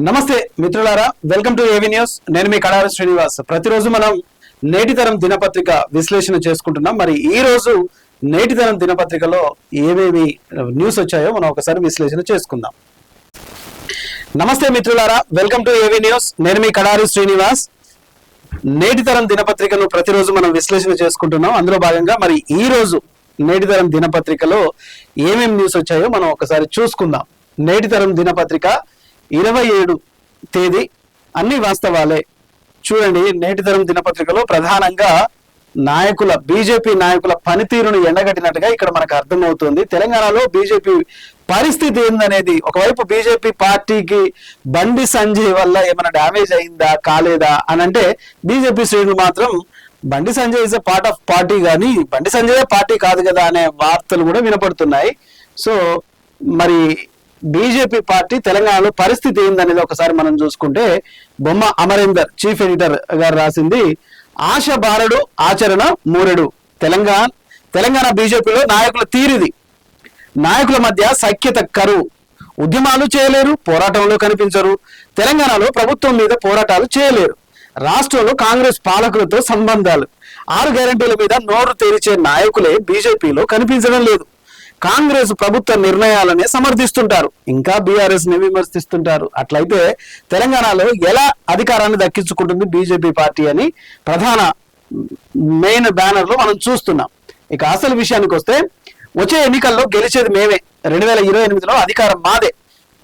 నమస్తే మిత్రులారా, welcome to ఏవి న్యూస్. నేను మీ కడారి శ్రీనివాస్. ప్రతిరోజు మనం నేటితరం దినపత్రిక విశ్లేషణ చేసుకుంటున్నాం. మరి ఈ రోజు నేటితరం దినపత్రికలో ఏమేమి న్యూస్ వచ్చాయో మనం ఒకసారి విశ్లేషణ చేసుకుందాం. నమస్తే మిత్రులారా, వెల్కమ్ టు ఏవి న్యూస్. నేను మీ కడారి శ్రీనివాస్. నేటితరం దినపత్రికను ప్రతిరోజు మనం విశ్లేషణ చేసుకుంటున్నాం. అందులో భాగంగా మరి ఈ రోజు నేటితరం దినపత్రికలో ఏమేమి న్యూస్ వచ్చాయో మనం ఒకసారి చూసుకుందాం. నేటితరం దినపత్రిక 27 తేదీ అన్ని వాస్తవాలే. చూడండి, నేటితరం దినపత్రికలో ప్రధానంగా బీజేపీ నాయకుల పనితీరును ఎండగట్టినట్టుగా ఇక్కడ మనకు అర్థమవుతుంది. తెలంగాణలో బీజేపీ పరిస్థితి ఏందనేది, ఒకవైపు బీజేపీ పార్టీకి బండి సంజయ్ వల్ల ఏమైనా డ్యామేజ్ అయిందా కాలేదా అని అంటే, బీజేపీ శ్రేణులు మాత్రం Bandi Sanjay is a part of party, కానీ బండి సంజయ్ పార్టీ కాదు కదా అనే వార్తలు కూడా వినపడుతున్నాయి. సో మరి బీజేపీ పార్టీ తెలంగాణలో పరిస్థితి ఏందనేది ఒకసారి మనం చూసుకుంటే, బొమ్మ అమరేందర్ చీఫ్ ఎడిటర్ గారు రాసింది, ఆశ బారడు ఆచరణ మూరెడు, తెలంగాణ బీజేపీలో నాయకుల తీరిది, నాయకుల మధ్య సఖ్యత కరువు, ఉద్యమాలు చేయలేరు, పోరాటంలో కనిపించరు, తెలంగాణలో ప్రభుత్వం మీద పోరాటాలు చేయలేరు, రాష్ట్రంలో కాంగ్రెస్ పాలకులతో సంబంధాలు, 6 గ్యారెంటీల మీద నోరు తెరిచే నాయకులే బీజేపీలో కనిపించడం లేదు, కాంగ్రెస్ ప్రభుత్వ నిర్ణయాలనే సమర్థిస్తుంటారు, ఇంకా బీఆర్ఎస్ ని విమర్శిస్తుంటారు. అట్లయితే తెలంగాణలో ఎలా అధికారాన్ని దక్కించుకుంటుంది బీజేపీ పార్టీ అని ప్రధాన మెయిన్ బ్యానర్ లో మనం చూస్తున్నాం. ఇక అసలు విషయానికి వస్తే, వచ్చే ఎన్నికల్లో గెలిచేది మేమే, 2028లో అధికారం మాదే,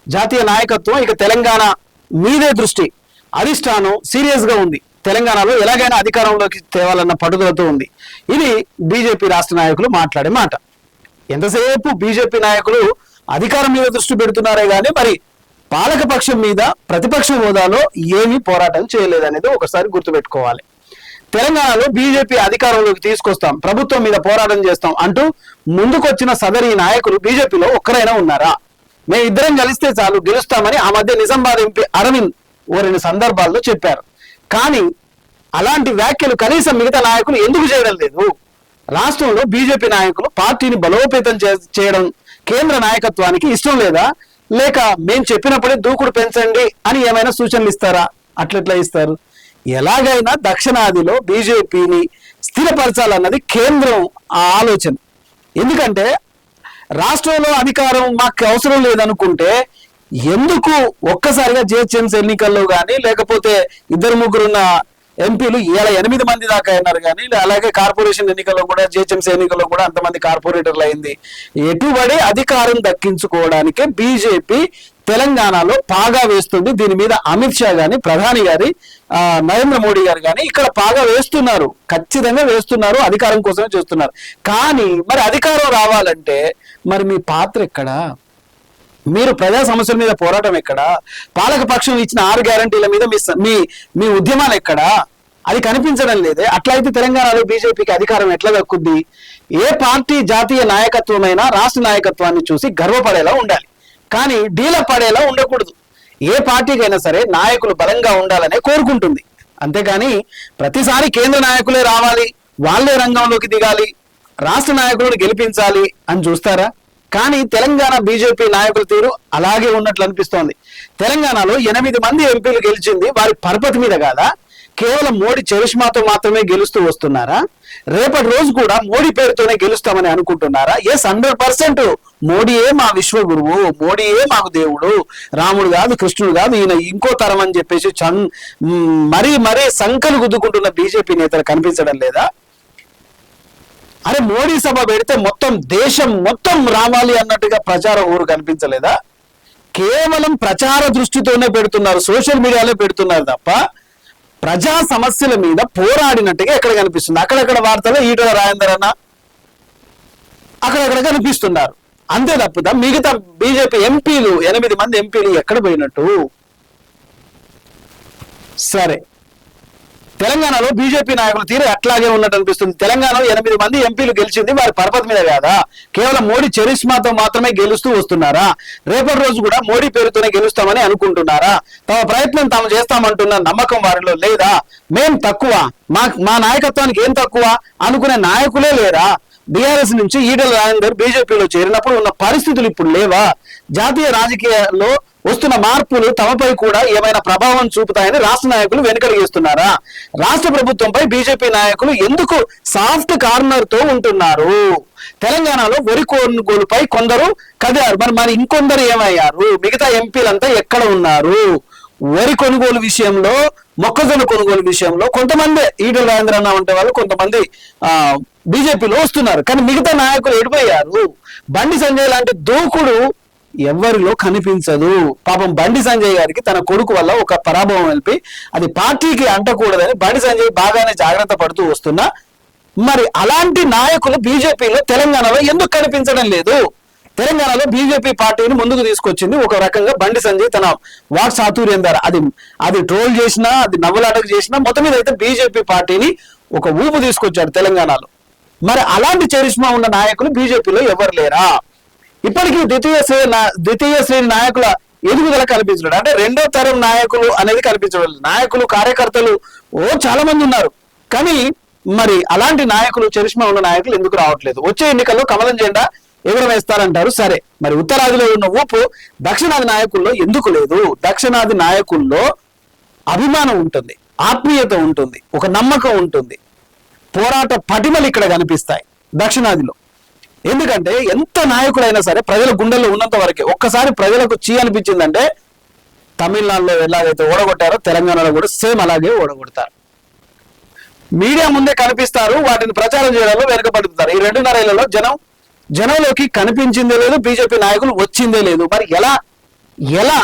జాతీయ నాయకత్వం ఇక తెలంగాణ మీదే దృష్టి, అధిష్టానం సీరియస్ గా ఉంది, తెలంగాణలో ఎలాగైనా అధికారంలోకి తేవాలన్న పట్టుదలతో ఉంది. ఇది బీజేపీ రాష్ట్ర నాయకులు మాట్లాడే మాట. ఎంతసేపు బీజేపీ నాయకులు అధికారం మీద దృష్టి పెడుతున్నారే గానీ మరి పాలకపక్షం మీద ప్రతిపక్ష హోదాలో ఏమీ పోరాటం చేయలేదనేది ఒకసారి గుర్తుపెట్టుకోవాలి. తెలంగాణలో బీజేపీ అధికారంలోకి తీసుకొస్తాం, ప్రభుత్వం మీద పోరాటం చేస్తాం అంటూ ముందుకొచ్చిన సదరీ నాయకులు బీజేపీలో ఒక్కరైనా ఉన్నారా? మేము ఇద్దరం కలిస్తే చాలు గెలుస్తామని ఆ మధ్య నిజామాబాద్ ఎంపీ అరవింద్ 2 సందర్భాల్లో చెప్పారు. కానీ అలాంటి వ్యాఖ్యలు కనీసం మిగతా నాయకులు ఎందుకు చేయడం లేదు? రాష్ట్రంలో బీజేపీ నాయకులు పార్టీని బలోపేతం చేయడం కేంద్ర నాయకత్వానికి ఇష్టం లేదా? లేక మేము చెప్పినప్పుడే దూకుడు పెంచండి అని ఏమైనా సూచనలు ఇస్తారా? అట్లెట్లా ఇస్తారు? ఎలాగైనా దక్షిణాదిలో బీజేపీని స్థిరపరచాలన్నది కేంద్రం ఆలోచన. ఎందుకంటే రాష్ట్రంలో అధికారం మాకు అవసరం లేదనుకుంటే ఎందుకు ఒక్కసారిగా జిహెచ్ఎంసీ ఎన్నికల్లో కానీ, లేకపోతే 2-3 ఎంపీలు 8 మంది దాకా అయినారు కానీ, అలాగే కార్పొరేషన్ ఎన్నికల్లో కూడా, జిహెచ్ఎంసీ ఎన్నికల్లో కూడా అంతమంది కార్పొరేటర్లు అయింది. ఎటుబడి అధికారం దక్కించుకోవడానికే బీజేపీ తెలంగాణలో పాగా వేస్తుంది. దీని మీద అమిత్ షా గాని, ప్రధాని గారి నరేంద్ర మోడీ గారు కానీ ఇక్కడ పాగా వేస్తున్నారు, ఖచ్చితంగా వేస్తున్నారు, అధికారం కోసమే చేస్తున్నారు. కానీ మరి అధికారం రావాలంటే మరి మీ పాత్ర ఎక్కడా? మీరు ప్రజా సమస్యల మీద పోరాటం ఎక్కడా? పాలక పక్షం ఇచ్చిన 6 గ్యారంటీల మీద మీ ఉద్యమాలు ఎక్కడా? అది కనిపించడం లేదే. అట్లయితే తెలంగాణలో బీజేపీకి అధికారం ఎట్లా దక్కుద్ది? ఏ పార్టీ జాతీయ నాయకత్వమైనా రాష్ట్ర నాయకత్వాన్ని చూసి గర్వపడేలా ఉండాలి, కానీ డీల పడేలా ఉండకూడదు. ఏ పార్టీకైనా సరే నాయకులు బలంగా ఉండాలనే కోరుకుంటుంది, అంతేగాని ప్రతిసారి కేంద్ర నాయకులే రావాలి, వాళ్లే రంగంలోకి దిగాలి, రాష్ట్ర నాయకులను గెలిపించాలి అని చూస్తారా? కానీ తెలంగాణ బీజేపీ నాయకుల తీరు అలాగే ఉన్నట్లు అనిపిస్తోంది. తెలంగాణలో 8 మంది ఎంపీలు గెలిచింది వారి పరపతి మీద కాదా? కేవలం మోడీ చరిష్మాతో మాత్రమే గెలుస్తూ వస్తున్నారా? రేపటి రోజు కూడా మోడీ పేరుతోనే గెలుస్తామని అనుకుంటున్నారా? 100% మోడీయే మా విశ్వగురువు, మోడీయే మాకు దేవుడు, రాముడు కాదు, కృష్ణుడు కాదు, ఈయన ఇంకో తరం అని చెప్పేసి మరీ సంకలు గుద్దుకుంటున్న బీజేపీ నేతలు కనిపించడం లేదా? అరే, మోడీ సభ పెడితే మొత్తం దేశం మొత్తం రావాలి అన్నట్టుగా ప్రచారం ఊరు కనిపించలేదా? కేవలం ప్రచార దృష్టితోనే పెడుతున్నారు, సోషల్ మీడియాలో పెడుతున్నారు తప్ప ప్రజా సమస్యల మీద పోరాడినట్టుగా ఎక్కడ కనిపిస్తుంది? అక్కడక్కడ వార్తలు ఈటల రాజేందర్ అన్న అక్కడక్కడ కనిపిస్తున్నారు, అంతే తప్పుదా మిగతా బీజేపీ ఎంపీలు 8 మంది ఎంపీలు ఎక్కడ పోయినట్టు? సరే, తెలంగాణలో బీజేపీ నాయకుల తీరు అట్లాగే ఉన్నట్టు అనిపిస్తుంది. తెలంగాణలో 8 మంది ఎంపీలు గెలిచింది వారి పరపతి మీద కాదా? కేవలం మోడీ చరిష్మాతో మాత్రమే గెలుస్తూ వస్తున్నారా? రేపటి రోజు కూడా మోడీ పేరుతోనే గెలుస్తామని అనుకుంటున్నారా? తమ ప్రయత్నం తాము చేస్తామంటున్న నమ్మకం వారిలో లేదా? మేం తక్కువ, మా నాయకత్వానికి ఏం తక్కువ అనుకునే నాయకులే లేరా? బీఆర్ఎస్ నుంచి ఈటల రాజేందర్ బీజేపీలో చేరినప్పుడు ఉన్న పరిస్థితులు ఇప్పుడు లేవా? జాతీయ రాజకీయాల్లో వస్తున్న మార్పులు తమపై కూడా ఏమైనా ప్రభావం చూపుతాయని రాష్ట్ర నాయకులు వెనుకడిగేస్తున్నారా? రాష్ట్ర ప్రభుత్వంపై బీజేపీ నాయకులు ఎందుకు సాఫ్ట్ కార్నర్ తో ఉంటున్నారు? తెలంగాణలో వరి కొనుగోలుపై కొందరు కదిలారు, మరి ఇంకొందరు ఏమయ్యారు? మిగతా ఎంపీలంతా ఎక్కడ ఉన్నారు? వరి కొనుగోలు విషయంలో, మొక్కజొన్న కొనుగోలు విషయంలో కొంతమంది ఈటల రాజేంద్ర అన్న ఉంటే వాళ్ళు కొంతమంది బీజేపీలో వస్తున్నారు, కానీ మిగతా నాయకులు ఎడిపోయారు. బండి సంజయ్ లాంటి దూకుడు ఎవరిలో కనిపించదు. పాపం బండి సంజయ్ గారికి తన కొడుకు వల్ల ఒక పరాభవం వెళ్ళి అది పార్టీకి అంటకూడదని బండి సంజయ్ బాగానే జాగ్రత్త పడుతూ వస్తున్నా, మరి అలాంటి నాయకులు బీజేపీలో తెలంగాణలో ఎందుకు కనిపించడం లేదు? తెలంగాణలో బీజేపీ పార్టీని ముందుకు తీసుకొచ్చింది ఒక రకంగా బండి సంజయ్ తన వాక్ చాతుర్యం ద్వారా. అది ట్రోల్ చేసినా, అది నవ్వులాటకు చేసినా, మొత్తం మీద అయితే బీజేపీ పార్టీని ఒక ఊపు తీసుకొచ్చాడు తెలంగాణలో. మరి అలాంటి చరిష్మా ఉన్న నాయకులు బీజేపీలో ఎవరు లేరా? ఇప్పటికీ ద్వితీయ శ్రేణి నాయకుల ఎదుగుదల కనిపించడం, అంటే రెండో తరం నాయకులు అనేది కనిపించడం. నాయకులు, కార్యకర్తలు చాలా మంది ఉన్నారు, కానీ మరి అలాంటి నాయకులు, చరిష్మా ఉన్న నాయకులు ఎందుకు రావట్లేదు? వచ్చే ఎన్నికల్లో కమలం జెండా ఎగురవేస్తారంటారు, సరే, మరి ఉత్తరాదిలో ఉన్న ఊపు దక్షిణాది నాయకుల్లో ఎందుకు లేదు? దక్షిణాది నాయకుల్లో అభిమానం ఉంటుంది, ఆత్మీయత ఉంటుంది, ఒక నమ్మకం ఉంటుంది, పోరాట పటిమలు ఇక్కడ కనిపిస్తాయి దక్షిణాదిలో. ఎందుకంటే ఎంత నాయకుడైనా సరే ప్రజల గుండెల్లో ఉన్నంత వరకే. ఒక్కసారి ప్రజలకు చీ అనిపించిందంటే తమిళనాడులో ఎలాగైతే ఓడగొట్టారో తెలంగాణలో కూడా సేమ్ అలాగే ఓడగొడతారు. మీడియా ముందే కనిపిస్తారు, వాటిని ప్రచారం చేయడంలో వెనుకబడుతారు. ఈ 2.5 ఏళ్లలో జనంలోకి కనిపించిందే లేదు, బీజేపీ నాయకులు వచ్చిందే లేదు. మరి ఎలా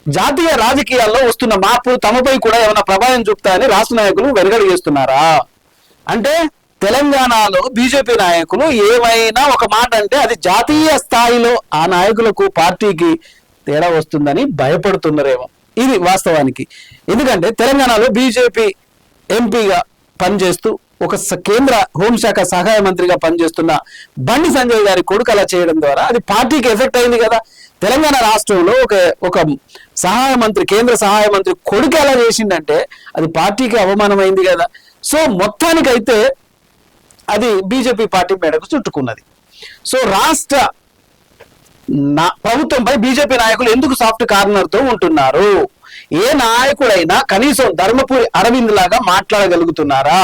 జాతీయ రాజకీయాల్లో వస్తున్న మార్పు తమపై కూడా ఏమైనా ప్రభావం చూపుతాయని రాష్ట్ర నాయకులు వెనుకడు చేస్తున్నారా? అంటే తెలంగాణలో బీజేపీ నాయకులు ఏమైనా ఒక మాట అంటే అది జాతీయ స్థాయిలో ఆ నాయకులకు, పార్టీకి తేడా వస్తుందని భయపడుతున్నారేమో. ఇది వాస్తవానికి. ఎందుకంటే తెలంగాణలో బీజేపీ ఎంపీగా పనిచేస్తూ ఒక కేంద్ర హోంశాఖ సహాయ మంత్రిగా పనిచేస్తున్న బండి సంజయ్ గారి కొడుకు అలా చేయడం ద్వారా అది పార్టీకి ఎఫెక్ట్ అయింది కదా. తెలంగాణ రాష్ట్రంలో ఒక సహాయ మంత్రి, కేంద్ర సహాయ మంత్రి కొడుకు ఎలా చేసిందంటే అది పార్టీకి అవమానమైంది కదా. సో మొత్తానికైతే అది బీజేపీ పార్టీ మేడకు చుట్టుకున్నది. సో రాష్ట్ర ప్రభుత్వంపై బీజేపీ నాయకులు ఎందుకు సాఫ్ట్ కార్నర్ తో ఉంటున్నారు? ఏ నాయకుడైనా కనీసం ధర్మపురి అరవింద్ లాగా మాట్లాడగలుగుతున్నారా?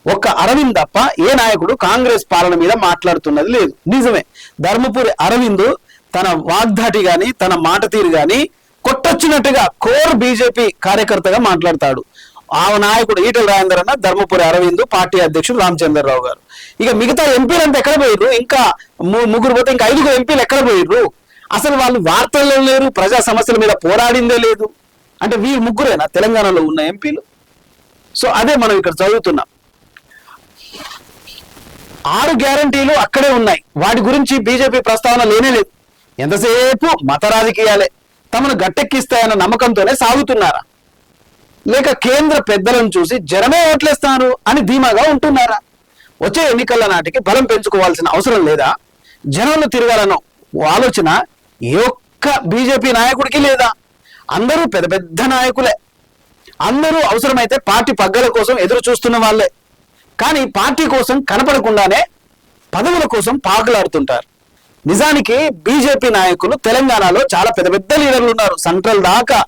ఒక్క అరవింద్ తప్ప ఏ నాయకుడు కాంగ్రెస్ పాలన మీద మాట్లాడుతున్నది లేదు. నిజమే, ధర్మపురి అరవింద్ తన వాగ్దాటి గాని, తన మాట తీరు గాని కొట్టొచ్చినట్టుగా కోర్ బీజేపీ కార్యకర్తగా మాట్లాడతాడు. ఆ నాయకుడు ఈటల రాజేందర్ అన్న, ధర్మపురి అరవింద్, పార్టీ అధ్యక్షుడు రామచంద్రరావు గారు. ఇక మిగతా ఎంపీలంతా ఎక్కడ పోయిర్రు? ఇంకా ముగ్గురు పోతే ఇంకా 5 ఎంపీలు ఎక్కడ పోయిర్రు? అసలు వాళ్ళు వార్తల్లో లేరు, ప్రజా సమస్యల మీద పోరాడిందే లేదు. అంటే వీళ్ళు ముగ్గురేనా తెలంగాణలో ఉన్న ఎంపీలు? సో అదే మనం ఇక్కడ చదువుతున్నాం. 6 గ్యారంటీలు అక్కడే ఉన్నాయి, వాటి గురించి బీజేపీ ప్రస్తావన లేనే లేదు. ఎంతసేపు మత రాజకీయాలే తమను గట్టెక్కిస్తాయన్న నమ్మకంతోనే సాగుతున్నారా? లేక కేంద్ర పెద్దలను చూసి జనమే ఓట్లేస్తారు అని ధీమాగా ఉంటున్నారా? వచ్చే ఎన్నికల నాటికి బలం పెంచుకోవాల్సిన అవసరం లేదా? జనంలో తిరగాలన్న ఆలోచన ఏ ఒక్క బీజేపీ నాయకుడికి లేదా? అందరూ పెద్ద పెద్ద నాయకులే, అందరూ అవసరమైతే పార్టీ పగ్గల కోసం ఎదురు చూస్తున్న వాళ్ళే, కానీ పార్టీ కోసం కనపడకుండానే పదవుల కోసం పాకులాడుతుంటారు. నిజానికి బీజేపీ నాయకులు తెలంగాణలో చాలా పెద్ద పెద్ద లీడర్లు ఉన్నారు, సెంట్రల్ దాకా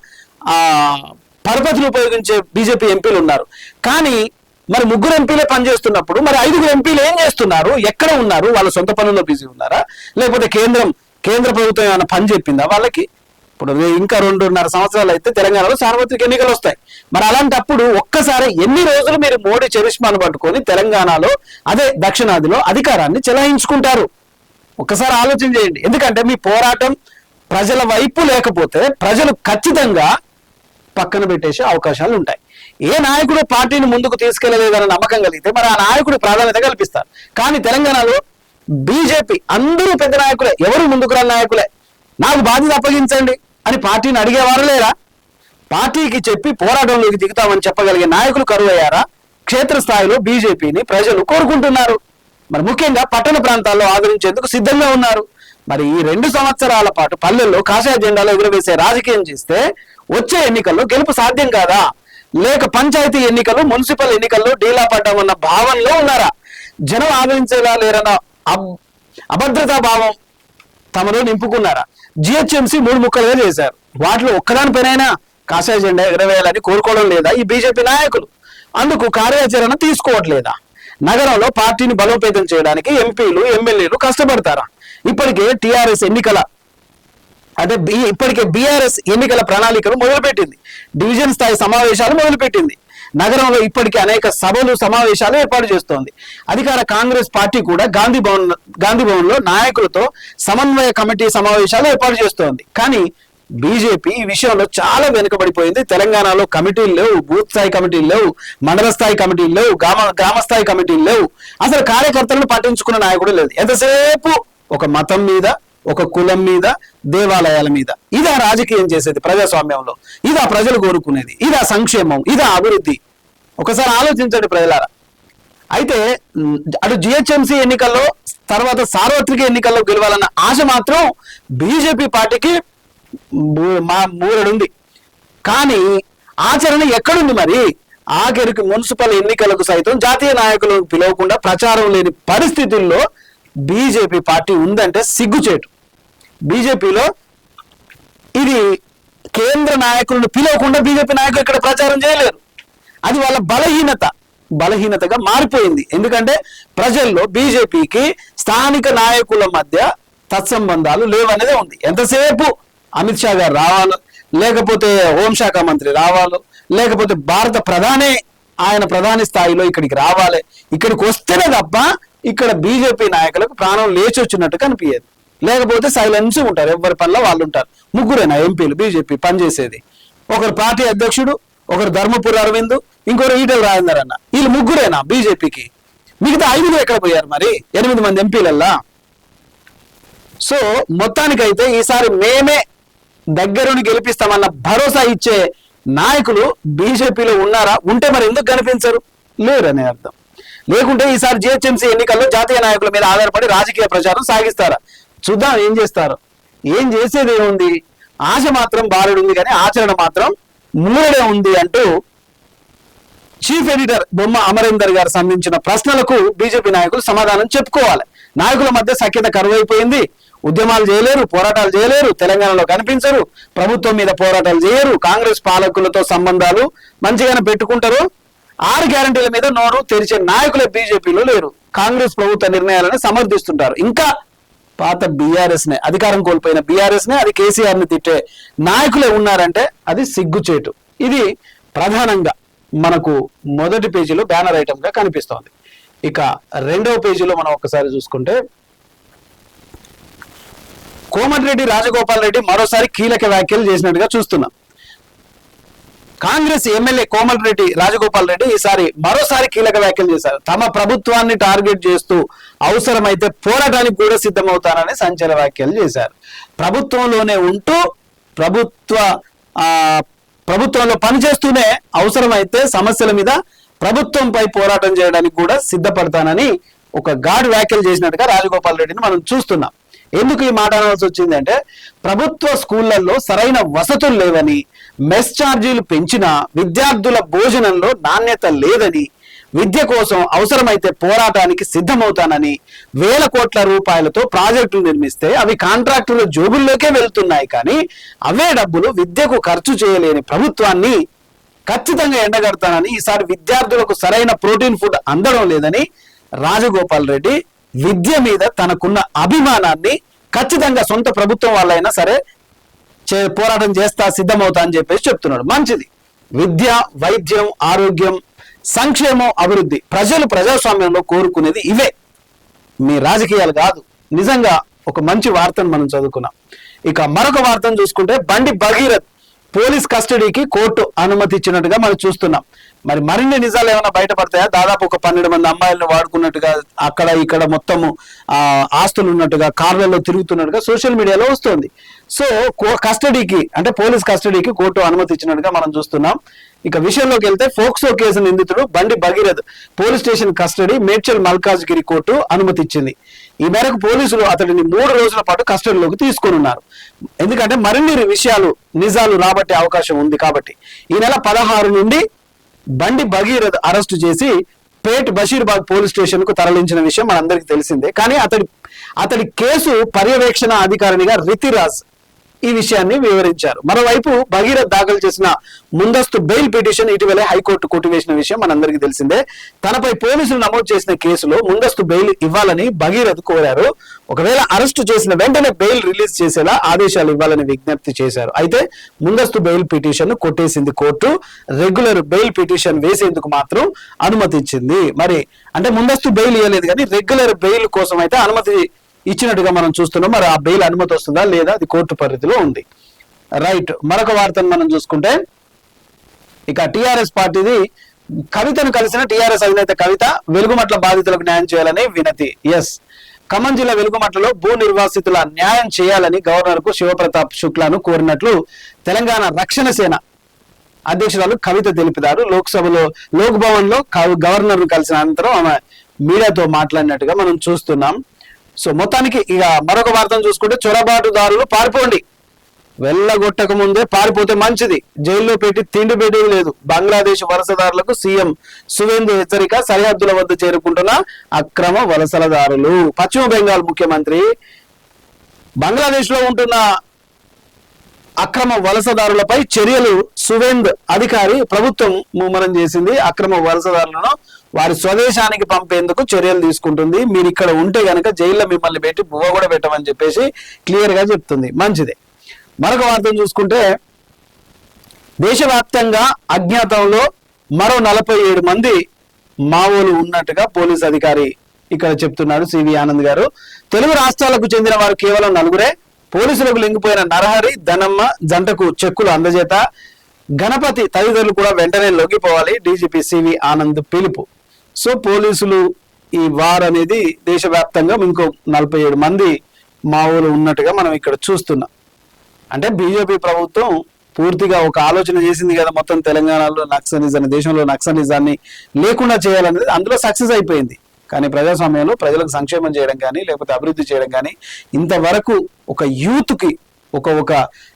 పరపతిని ఉపయోగించే బీజేపీ ఎంపీలు ఉన్నారు. కానీ మరి 3 ఎంపీలే పనిచేస్తున్నప్పుడు మరి 5 ఎంపీలు ఏం చేస్తున్నారు? ఎక్కడ ఉన్నారు? వాళ్ళ సొంత పనుల్లో బిజీ ఉన్నారా? లేకపోతే కేంద్ర ప్రభుత్వం ఏమైనా పని చెప్పిందా వాళ్ళకి? ఇప్పుడు ఇంకా 2.5 సంవత్సరాలు అయితే తెలంగాణలో సార్వత్రిక ఎన్నికలు వస్తాయి. మరి అలాంటప్పుడు ఒక్కసారి ఎన్ని రోజులు మీరు మోడీ చరిష్మాను పట్టుకొని తెలంగాణలో, అదే దక్షిణాదిలో అధికారాన్ని చెలాయించుకుంటారు? ఒక్కసారి ఆలోచన చేయండి. ఎందుకంటే మీ పోరాటం ప్రజల వైపు లేకపోతే ప్రజలు ఖచ్చితంగా పక్కన పెట్టేసే అవకాశాలు ఉంటాయి. ఏ నాయకుడు పార్టీని ముందుకు తీసుకెళ్లలేదన్న నమ్మకం కలిగితే మరి ఆ నాయకుడు ప్రాధాన్యత కల్పిస్తారు. కానీ తెలంగాణలో బీజేపీ అందరూ పెద్ద నాయకులే, ఎవరు ముందుకు రాని నాయకులే. నాకు బాధ్యత అప్పగించండి అని పార్టీని అడిగేవారు లేరా? పార్టీకి చెప్పి పోరాటంలోకి దిగుతామని చెప్పగలిగే నాయకులు కరువయ్యారా? క్షేత్రస్థాయిలో బీజేపీని ప్రజలు కోరుకుంటున్నారు. మరి ముఖ్యంగా పట్టణ ప్రాంతాల్లో ఆదరించేందుకు సిద్ధంగా ఉన్నారు. మరి ఈ 2 సంవత్సరాల పాటు పల్లెల్లో కాషాయ జెండాలో ఎగురవేసే రాజకీయం చేస్తే వచ్చే ఎన్నికల్లో గెలుపు సాధ్యం కాదా? లేక పంచాయతీ ఎన్నికలు, మున్సిపల్ ఎన్నికల్లో డీలా పడ్డామన్న భావనలో ఉన్నారా? జనం ఆదరించేలా లేరన్న అభద్రతా భావం తమలో నింపుకున్నారా? జిహెచ్ఎంసీ 3 ముక్కలుగా చేశారు. వాటిలో ఒక్కదానిపైనైనా కాషాయ జెండా ఎగరవేయాలని కోరుకోవడం లేదా ఈ బీజేపీ నాయకులు? అందుకు కార్యాచరణ తీసుకోవట్లేదా? నగరంలో పార్టీని బలోపేతం చేయడానికి ఎంపీలు ఎమ్మెల్యేలు కష్టపడతారా? ఇప్పటికే బీఆర్ఎస్ ఎన్నికల ప్రణాళికలు మొదలుపెట్టింది. డివిజన్ స్థాయి సమావేశాలు మొదలుపెట్టింది. నగరంలో ఇప్పటికే అనేక సభలు సమావేశాలు ఏర్పాటు చేస్తోంది. అధికార కాంగ్రెస్ పార్టీ కూడా గాంధీ భవన్ లో నాయకులతో సమన్వయ కమిటీ సమావేశాలు ఏర్పాటు చేస్తోంది. కానీ బీజేపీ ఈ విషయంలో చాలా వెనుకబడిపోయింది. తెలంగాణలో కమిటీలు లేవు, బూత్ స్థాయి కమిటీలు లేవు, మండల స్థాయి కమిటీలు లేవు, గ్రామ స్థాయి కమిటీలు లేవు. అసలు కార్యకర్తలను పట్టించుకున్న నాయకుడు లేదు. ఎంతసేపు ఒక మతం మీద, ఒక కులం మీద, దేవాలయాల మీద. ఇదా రాజకీయం చేసేది ప్రజాస్వామ్యంలో? ఇదా ప్రజలు కోరుకునేది? ఇదా సంక్షేమం? ఇదా అభివృద్ధి? ఒకసారి ఆలోచించండి ప్రజలారా. అయితే అటు జిహెచ్ఎంసీ ఎన్నికల్లో, తర్వాత సార్వత్రిక ఎన్నికల్లో గెలవాలన్న ఆశ మాత్రం బీజేపీ పార్టీకి మూరడుంది. కానీ ఆచరణ ఎక్కడుంది మరి? ఆఖరికి మున్సిపల్ ఎన్నికలకు సైతం జాతీయ నాయకులను పిలవకుండా ప్రచారం లేని పరిస్థితుల్లో బీజేపీ పార్టీ ఉందంటే సిగ్గుచేటు. బీజేపీలో ఇది కేంద్ర నాయకులను పిలవకుండా బీజేపీ నాయకులు ఇక్కడ ప్రచారం చేయలేరు. అది వాళ్ళ బలహీనతగా మారిపోయింది. ఎందుకంటే ప్రజల్లో బీజేపీకి స్థానిక నాయకుల మధ్య తత్సంబంధాలు లేవనేదే ఉంది. ఎంతసేపు అమిత్ షా గారు రావాలో, లేకపోతే హోంశాఖ మంత్రి రావాలో, లేకపోతే భారత ప్రధాని స్థాయిలో ఇక్కడికి రావాలి. ఇక్కడికి వస్తేనే తప్ప ఇక్కడ బీజేపీ నాయకులకు ప్రాణం లేచి వచ్చినట్టు కనిపించేది. లేకపోతే సైలెన్స్ ఉంటారు, ఎవరి పనిలో వాళ్ళు ఉంటారు. ముగ్గురేనా ఎంపీలు బీజేపీ పనిచేసేది? ఒకరు పార్టీ అధ్యక్షుడు, ఒకరు ధర్మపురి అరవింద్, ఇంకొకరు ఈటెల రాజేందర్ అన్న. వీళ్ళు ముగ్గురేనా బీజేపీకి? మిగతా 5 ఎక్కడ పోయారు మరి? 8 మంది ఎంపీలల్లా. సో మొత్తానికైతే ఈసారి మేమే దగ్గరుండి గెలిపిస్తామన్న భరోసా ఇచ్చే నాయకులు బీజేపీలో ఉన్నారా? ఉంటే మరి ఎందుకు కనిపించరు? లేరనే అర్థం. లేకుంటే ఈసారి జిహెచ్ఎంసీ ఎన్నికల్లో జాతీయ నాయకుల మీద ఆధారపడి రాజకీయ ప్రచారం సాగిస్తారా? చూద్దాం ఏం చేస్తారు. ఏం చేసేది ఏముంది? ఆశ మాత్రం బాలుడు ఉంది, కానీ ఆచరణ మాత్రం మూడే ఉంది అంటూ చీఫ్ ఎడిటర్ బొమ్మ అమరేందర్ గారు సంధించిన ప్రశ్నలకు బీజేపీ నాయకులు సమాధానం చెప్పుకోవాలి. నాయకుల మధ్య సఖ్యత కరువైపోయింది. ఉద్యమాలు చేయలేరు, పోరాటాలు చేయలేరు, తెలంగాణలో కనిపించరు, ప్రభుత్వం మీద పోరాటాలు చేయరు, కాంగ్రెస్ పాలకులతో సంబంధాలు మంచిగానే పెట్టుకుంటారు. 6 గ్యారంటీల మీద నోరు తెరిచే నాయకులే బీజేపీలో లేరు. కాంగ్రెస్ ప్రభుత్వ నిర్ణయాలను సమర్థిస్తుంటారు. ఇంకా పాత బీఆర్ఎస్ నే, అధికారం కోల్పోయిన బీఆర్ఎస్ నే, అది కేసీఆర్ ని తిట్టే నాయకులే ఉన్నారంటే అది సిగ్గుచేటు. ఇది ప్రధానంగా మనకు మొదటి పేజీలో బ్యానర్ ఐటమ్ గా కనిపిస్తోంది. ఇక రెండవ పేజీలో మనం ఒకసారి చూసుకుంటే, కోమటిరెడ్డి రాజగోపాల్ రెడ్డి మరోసారి కీలక వ్యాఖ్యలు చేసినట్టుగా చూస్తున్నాం. కాంగ్రెస్ ఎమ్మెల్యే కోమటిరెడ్డి రాజగోపాల్ రెడ్డి ఈసారి మరోసారి కీలక వ్యాఖ్యలు చేశారు. తమ ప్రభుత్వాన్ని టార్గెట్ చేస్తూ అవసరమైతే పోరాటానికి కూడా సిద్ధమవుతానని సంచలన వ్యాఖ్యలు చేశారు. ప్రభుత్వంలోనే ఉంటూ ప్రభుత్వంలో పనిచేస్తూనే అవసరమైతే సమస్యల మీద ప్రభుత్వంపై పోరాటం చేయడానికి కూడా సిద్ధపడతానని ఒక ఘాటు వ్యాఖ్యలు చేసినట్టుగా రాజగోపాల్ రెడ్డిని మనం చూస్తున్నాం. ఎందుకు ఈ మాట అనాల్సి వచ్చింది అంటే, ప్రభుత్వ స్కూళ్లలో సరైన వసతులు లేవని, మెస్ ఛార్జీలు పెంచినా విద్యార్థుల భోజనంలో నాణ్యత లేదని, విద్య కోసం అవసరమైతే పోరాటానికి సిద్ధమవుతానని, వేల కోట్ల రూపాయలతో ప్రాజెక్టులు నిర్మిస్తే అవి కాంట్రాక్టుల జోబుల్లోకే వెళ్తున్నాయి, కానీ అవే డబ్బులు విద్యకు ఖర్చు చేయలేని ప్రభుత్వాన్ని ఖచ్చితంగా ఎండగడతానని, ఈసారి విద్యార్థులకు సరైన ప్రోటీన్ ఫుడ్ అందడం లేదని రాజగోపాల్ రెడ్డి విద్య మీద తనకున్న అభిమానాన్ని ఖచ్చితంగా సొంత ప్రభుత్వం వాళ్ళైనా సరే పోరాటం చేస్తా, సిద్ధమవుతా అని చెప్పేసి చెప్తున్నాడు. మంచిది. విద్య, వైద్యం, ఆరోగ్యం, సంక్షేమం, అభివృద్ధి ప్రజలు ప్రజాస్వామ్యంలో కోరుకునేది ఇవే, మీ రాజకీయాలు కాదు. నిజంగా ఒక మంచి వార్తను మనం చదువుకున్నాం. ఇక మరొక వార్తను చూసుకుంటే, బండి భగీరథ్ పోలీస్ కస్టడీకి కోర్టు అనుమతి ఇచ్చినట్టుగా మనం చూస్తున్నాం. మరి మరిన్ని నిజాలు ఏమైనా బయటపడతాయా? దాదాపు ఒక 12 మంది అమ్మాయిలను వాడుకున్నట్టుగా, అక్కడ ఇక్కడ మొత్తము ఆస్తులు ఉన్నట్టుగా, కార్లలో తిరుగుతున్నట్టుగా సోషల్ మీడియాలో వస్తుంది. సో కస్టడీకి, అంటే పోలీస్ కస్టడీకి కోర్టు అనుమతి ఇచ్చినట్టుగా మనం చూస్తున్నాం. ఇక విషయంలోకి వెళ్తే, ఫోక్సో కేసు నిందితుడు బండి Bhagirath police station custody Medchal Malkajgiri court అనుమతి ఇచ్చింది. ఈ మేరకు పోలీసులు అతడిని 3 రోజుల పాటు కస్టడీలోకి తీసుకొని ఉన్నారు. ఎందుకంటే మరిన్ని నిజాలు రాబట్టే అవకాశం ఉంది కాబట్టి. ఈ నెల 16 నుండి బండి భగీరథ్ అరెస్టు చేసి పేట్ బషీర్బాగ్ పోలీస్ స్టేషన్ కు తరలించిన విషయం మనందరికీ తెలిసిందే. కానీ అతడి కేసు పర్యవేక్షణ అధికారినిగా రితిరాజ్ ఈ విషయాన్ని వివరించారు. మరోవైపు భగీరథ్ దాఖలు చేసిన ముందస్తు బెయిల్ పిటిషన్ ఇటీవలే హైకోర్టు కొట్టివేసిన విషయం మనందరికీ తెలిసిందే. తనపై పోలీసులు నమోదు చేసిన కేసులో ముందస్తు బెయిల్ ఇవ్వాలని భగీరథ్ కోరారు. ఒకవేళ అరెస్టు చేసిన వెంటనే బెయిల్ రిలీజ్ చేసేలా ఆదేశాలు ఇవ్వాలని విజ్ఞప్తి చేశారు. అయితే ముందస్తు బెయిల్ పిటిషన్ కొట్టేసింది కోర్టు. రెగ్యులర్ బెయిల్ పిటిషన్ వేసేందుకు మాత్రం అనుమతి ఇచ్చింది. మరి అంటే ముందస్తు బెయిల్ ఇవ్వలేదు కానీ రెగ్యులర్ బెయిల్ కోసం అయితే అనుమతి ఇచ్చినట్టుగా మనం చూస్తున్నాం. మరి ఆ బెయిల్ అనుమతి వస్తుందా లేదా అది కోర్టు పరిధిలో ఉంది. రైట్, మరొక వార్తను మనం చూసుకుంటే ఇక టిఆర్ఎస్ పార్టీది కవితను కలిసిన టిఆర్ఎస్ అధినేత కవిత వెలుగుమట్ల బాధితులకు న్యాయం చేయాలని వినతి. ఎస్, ఖమ్మం జిల్లా వెలుగుమట్లలో భూ నిర్వాసితుల న్యాయం చేయాలని గవర్నర్ కు శివప్రతాప్ శుక్లాను కోరినట్లు తెలంగాణ రక్షణ సేన అధ్యక్షురాలు కవిత తెలిపారు. లోక్సభలో లోక్ భవన్ లో గవర్నర్ కలిసిన అనంతరం ఆమె మీడియాతో మాట్లాడినట్టుగా మనం చూస్తున్నాం. సో మొత్తానికి ఇక మరొక వార్తను చూసుకుంటే చొరబాటుదారులు పారిపోండి, వెళ్ళగొట్టక ముందే పారిపోతే మంచిది, జైల్లో పెట్టి తిండి పెట్టేది లేదు. బంగ్లాదేశ్ వలసదారులకు సీఎం సువేందు హెచ్చరిక. సరిహద్దుల వద్ద చేరుకుంటున్న అక్రమ వలసలదారులు. పశ్చిమ బెంగాల్ ముఖ్యమంత్రి బంగ్లాదేశ్ లో ఉంటున్న అక్రమ వలసదారులపై చర్యలు సువేంద్ అధికారి ప్రభుత్వం ముమ్మరం చేసింది. అక్రమ వలసదారులను వారి స్వదేశానికి పంపేందుకు చర్యలు తీసుకుంటుంది. మీరు ఇక్కడ ఉంటే గనక జైల్లో మిమ్మల్ని పెట్టి బువ్వ కూడా పెట్టమని చెప్పేసి క్లియర్ గా చెప్తుంది. మంచిదే. మరొక వార్తను చూసుకుంటే దేశవ్యాప్తంగా అజ్ఞాతంలో మరో 47 మంది మావోలు ఉన్నట్టుగా పోలీస్ అధికారి ఇక్కడ చెప్తున్నాడు సివి ఆనంద్ గారు. తెలుగు రాష్ట్రాలకు చెందిన వారు కేవలం 4. పోలీసులకు లొంగిపోయిన నరహరి, ధనమ్మ జంటకు చెక్కులు అందజేత. గణపతి తదితరులు కూడా వెంటనే లొంగిపోవాలి. డీజీపీ సివి ఆనంద్ పిలుపు. సో పోలీసులు ఈ వార్ అనేది దేశవ్యాప్తంగా ఇంకో 47 మంది మావోలు ఉన్నట్టుగా మనం ఇక్కడ చూస్తున్నాం. అంటే బీజేపీ ప్రభుత్వం పూర్తిగా ఒక ఆలోచన చేసింది కదా, మొత్తం తెలంగాణలో నక్సలిజాన్ని, దేశంలో నక్సలిజాన్ని లేకుండా చేయాలనేది. అందులో సక్సెస్ అయిపోయింది. కానీ ప్రజాస్వామ్యంలో ప్రజలకు సంక్షేమం చేయడం కానీ లేకపోతే అభివృద్ధి చేయడం కానీ ఇంతవరకు ఒక యూత్కి ఒక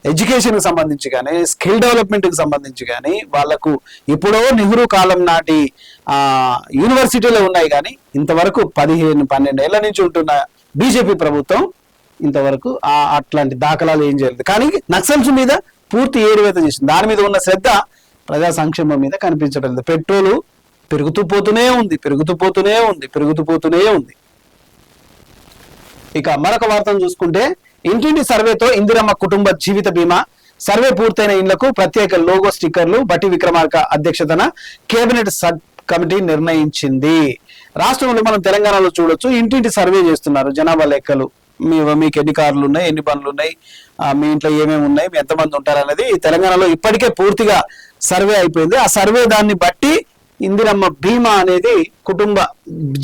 ఎడ్యుకేషన్ కి సంబంధించి కానీ స్కిల్ డెవలప్మెంట్ కి సంబంధించి కానీ వాళ్లకు ఎప్పుడో నెహ్రూ కాలం నాటి యూనివర్సిటీలు ఉన్నాయి. కానీ ఇంతవరకు 12 ఏళ్ల నుంచి ఉంటున్న బీజేపీ ప్రభుత్వం ఇంతవరకు అట్లాంటి దాఖలాలు ఏం చేయలేదు. కానీ నక్సల్స్ మీద పూర్తి ఏరివేత చేసింది. దాని మీద ఉన్న శ్రద్ధ ప్రజా సంక్షేమం మీద కనిపించడం లేదు. పెట్రోలు పెరుగుతూ పోతూనే ఉంది. ఇక మరొక వార్తను చూసుకుంటే ఇంటింటి సర్వేతో ఇందిరమ్మ కుటుంబ జీవిత బీమా. సర్వే పూర్తయిన ఇండ్లకు ప్రత్యేక లోగో స్టిక్కర్లు. బట్టి విక్రమార్క అధ్యక్షతన కేబినెట్ సబ్ కమిటీ నిర్ణయించింది. రాష్ట్రంలో మనం తెలంగాణలో చూడొచ్చు, ఇంటింటి సర్వే చేస్తున్నారు. జనాభా లెక్కలు, మీకు ఎన్ని కార్లు ఉన్నాయి, ఎన్ని పనులు ఉన్నాయి, మీ ఇంట్లో ఏమేమి ఉన్నాయి, మీ ఎంతమంది ఉంటారు అనేది తెలంగాణలో ఇప్పటికే పూర్తిగా సర్వే అయిపోయింది. ఆ సర్వే దాన్ని బట్టి ఇందిరమ్మ బీమా అనేది, కుటుంబ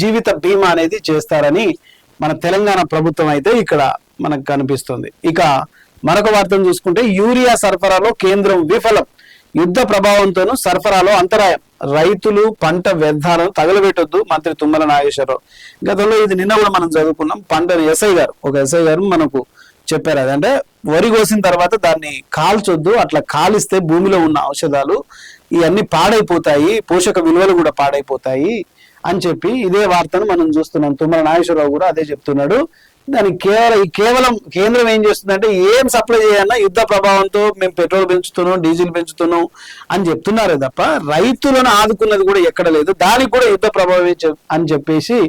జీవిత బీమా అనేది చేస్తారని మన తెలంగాణ ప్రభుత్వం అయితే ఇక్కడ మనకు కనిపిస్తుంది. ఇక మరొక వార్తను చూసుకుంటే యూరియా సరఫరాలో కేంద్రం విఫలం. యుద్ధ ప్రభావంతోనూ సరఫరాలో అంతరాయం. రైతులు పంట వ్యర్థాలను తగలబెట్టొద్దు మంత్రి తుమ్మల నాగేశ్వరరావు. గతంలో ఇది నిన్న కూడా మనం చదువుకున్నాం. పంటను ఒక ఎస్ఐ గారు మనకు చెప్పారు. అదంటే వరి కోసిన తర్వాత దాన్ని కాల్చొద్దు, అట్లా కాలిస్తే భూమిలో ఉన్న ఔషధాలు ఇవన్నీ పాడైపోతాయి, పోషక విలువలు కూడా పాడైపోతాయి అని చెప్పి ఇదే వార్తను మనం చూస్తున్నాం. తుమ్మల నాగేశ్వరరావు కూడా అదే చెప్తున్నాడు. దానికి కేవలం కేంద్రం ఏం చేస్తుందంటే ఏం సప్లై చేయన్నా యుద్ధ ప్రభావంతో మేము పెట్రోల్ పెంచుతున్నాం, డీజిల్ పెంచుతున్నాం అని చెప్తున్నారే తప్ప రైతులను ఆదుకున్నది కూడా ఎక్కడ లేదు. దానికి కూడా యుద్ధ ప్రభావం అని చెప్పేసి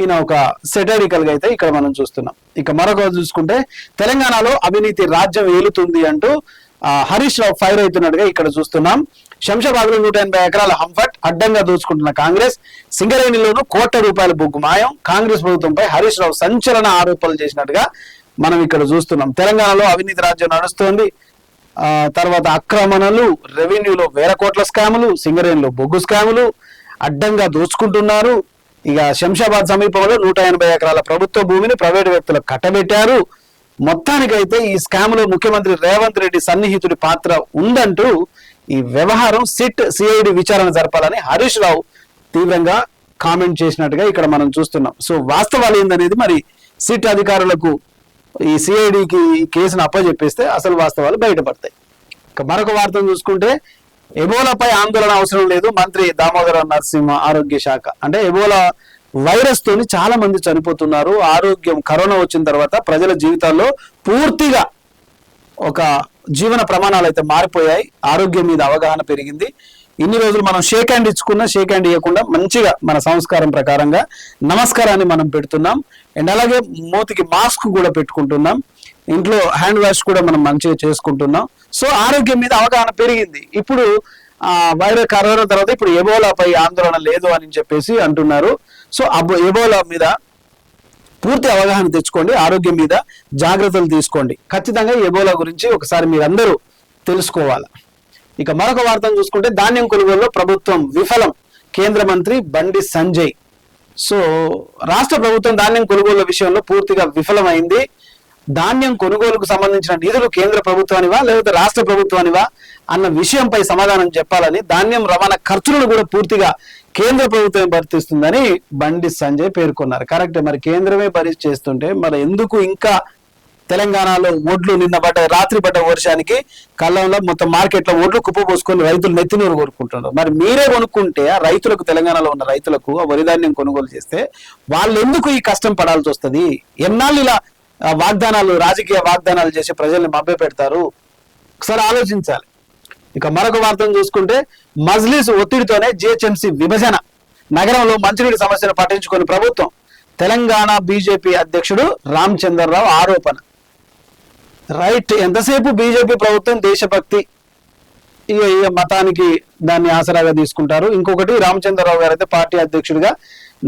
ఈయన ఒక సెటరికల్ గా అయితే ఇక్కడ మనం చూస్తున్నాం. ఇక మరొక చూసుకుంటే తెలంగాణలో అవినీతి రాజ్యం ఏలుతుంది అంటూ హరీష్ రావు ఫైర్ అవుతున్నట్టుగా ఇక్కడ చూస్తున్నాం. శంషాబాద్ లో 180 ఎకరాల హంఫట్ అడ్డంగా దోచుకుంటున్న కాంగ్రెస్. సింగరేణిలోనూ కోట్ల రూపాయల బొగ్గు మాయం. కాంగ్రెస్ ప్రభుత్వంపై హరీష్ రావు సంచలన ఆరోపణలు చేసినట్టుగా మనం ఇక్కడ చూస్తున్నాం. తెలంగాణలో అవినీతి రాజ్యం నడుస్తోంది. తర్వాత ఆక్రమణలు, రెవెన్యూలో 1000 కోట్ల స్కాములు, సింగరేణిలో బొగ్గు స్కాములు, అడ్డంగా దోచుకుంటున్నారు. ఇక శంషాబాద్ సమీపంలో 180 ఎకరాల ప్రభుత్వ భూమిని ప్రైవేటు వ్యక్తులకు కట్టబెట్టారు. మొత్తానికైతే ఈ స్కామ్ లో ముఖ్యమంత్రి రేవంత్ రెడ్డి సన్నిహితుడి పాత్ర ఉందంటూ ఈ వ్యవహారం సిఐడి విచారణ జరపాలని హరీష్ రావు తీవ్రంగా కామెంట్ చేసినట్టుగా ఇక్కడ మనం చూస్తున్నాం. సో వాస్తవాలు ఏందనేది మరి సిట్ అధికారులకు ఈ సిఐడికి ఈ కేసును అప్పచెప్పేస్తే అసలు వాస్తవాలు బయటపడతాయి. ఇక మరొక వార్తను చూసుకుంటే ఎబోలాపై ఆందోళన అవసరం లేదు మంత్రి దామోదర నరసింహ ఆరోగ్య శాఖ. అంటే ఎబోలా వైరస్ తోని చాలా మంది చనిపోతున్నారు. ఆరోగ్యం కరోనా వచ్చిన తర్వాత ప్రజల జీవితాల్లో పూర్తిగా ఒక జీవన ప్రమాణాలు అయితే మారిపోయాయి, ఆరోగ్యం మీద అవగాహన పెరిగింది. ఇన్ని రోజులు మనం షేక్ హ్యాండ్ ఇచ్చుకున్నా షేక్ హ్యాండ్ ఇవ్వకుండా మంచిగా మన సంస్కారం ప్రకారంగా నమస్కారాన్ని మనం పెడుతున్నాం. అండ్ అలాగే మూతికి మాస్క్ కూడా పెట్టుకుంటున్నాం, ఇంట్లో హ్యాండ్ వాష్ కూడా మనం మంచిగా చేసుకుంటున్నాం. సో ఆరోగ్యం మీద అవగాహన పెరిగింది. ఇప్పుడు వైరస్ కరోనా తర్వాత ఇప్పుడు ఎబోలాపై ఆందోళన లేదు అని చెప్పేసి అంటున్నారు. సో ఎబోలా మీద పూర్తి అవగాహన తెచ్చుకోండి, ఆరోగ్యం మీద జాగ్రత్తలు తీసుకోండి. ఖచ్చితంగా ఎబోలా గురించి ఒకసారి మీరందరూ తెలుసుకోవాలి. ఇక మరొక వార్తను చూసుకుంటే ధాన్యం కొనుగోలులో ప్రభుత్వం విఫలం, కేంద్ర మంత్రి బండి సంజయ్. సో రాష్ట్ర ప్రభుత్వం ధాన్యం కొనుగోలు విషయంలో పూర్తిగా విఫలమైంది. ధాన్యం కొనుగోలుకు సంబంధించిన నిధులు కేంద్ర ప్రభుత్వానివా లేకపోతే రాష్ట్ర ప్రభుత్వానివా అన్న విషయంపై సమాధానం చెప్పాలని, ధాన్యం రవాణా ఖర్చులను కూడా పూర్తిగా కేంద్ర ప్రభుత్వం భరిస్తుందని బండి సంజయ్ పేర్కొన్నారు. కరెక్టే, మరి కేంద్రమే భరించి చేస్తుంటే మరి ఎందుకు ఇంకా తెలంగాణలో ఒడ్లు నిన్న రాత్రి పడ్డ వర్షానికి కళ్ళంలో మొత్తం మార్కెట్లో ఒడ్లు కుప్పపోసుకొని రైతులు నెత్తినూరు కొనుక్కుంటున్నారు. మరి మీరే కొనుక్కుంటే ఆ రైతులకు, తెలంగాణలో ఉన్న రైతులకు ఆ వరి ధాన్యం కొనుగోలు చేస్తే వాళ్ళు ఎందుకు ఈ కష్టం పడాల్సి వస్తుంది? ఎన్నాళ్ళు ఇలా వాగ్దానాలు, రాజకీయ వాగ్దానాలు చేసి ప్రజల్ని మభ్య పెడతారు? ఒకసారి ఆలోచించాలి. ఇక మరొక వార్తను చూసుకుంటే మజ్లిస్ ఒత్తిడితోనే జిహెచ్ఎంసీ విభజన, నగరంలో మంచినీటి సమస్యను పట్టించుకొని ప్రభుత్వం, తెలంగాణ బీజేపీ అధ్యక్షుడు రామచంద్రరావు ఆరోపణ. రైట్, ఎంతసేపు బీజేపీ ప్రభుత్వం దేశభక్తి ఇక మతానికి దాన్ని ఆసరాగా తీసుకుంటారు. ఇంకొకటి, రామచంద్రరావు గారు అయితే పార్టీ అధ్యక్షుడిగా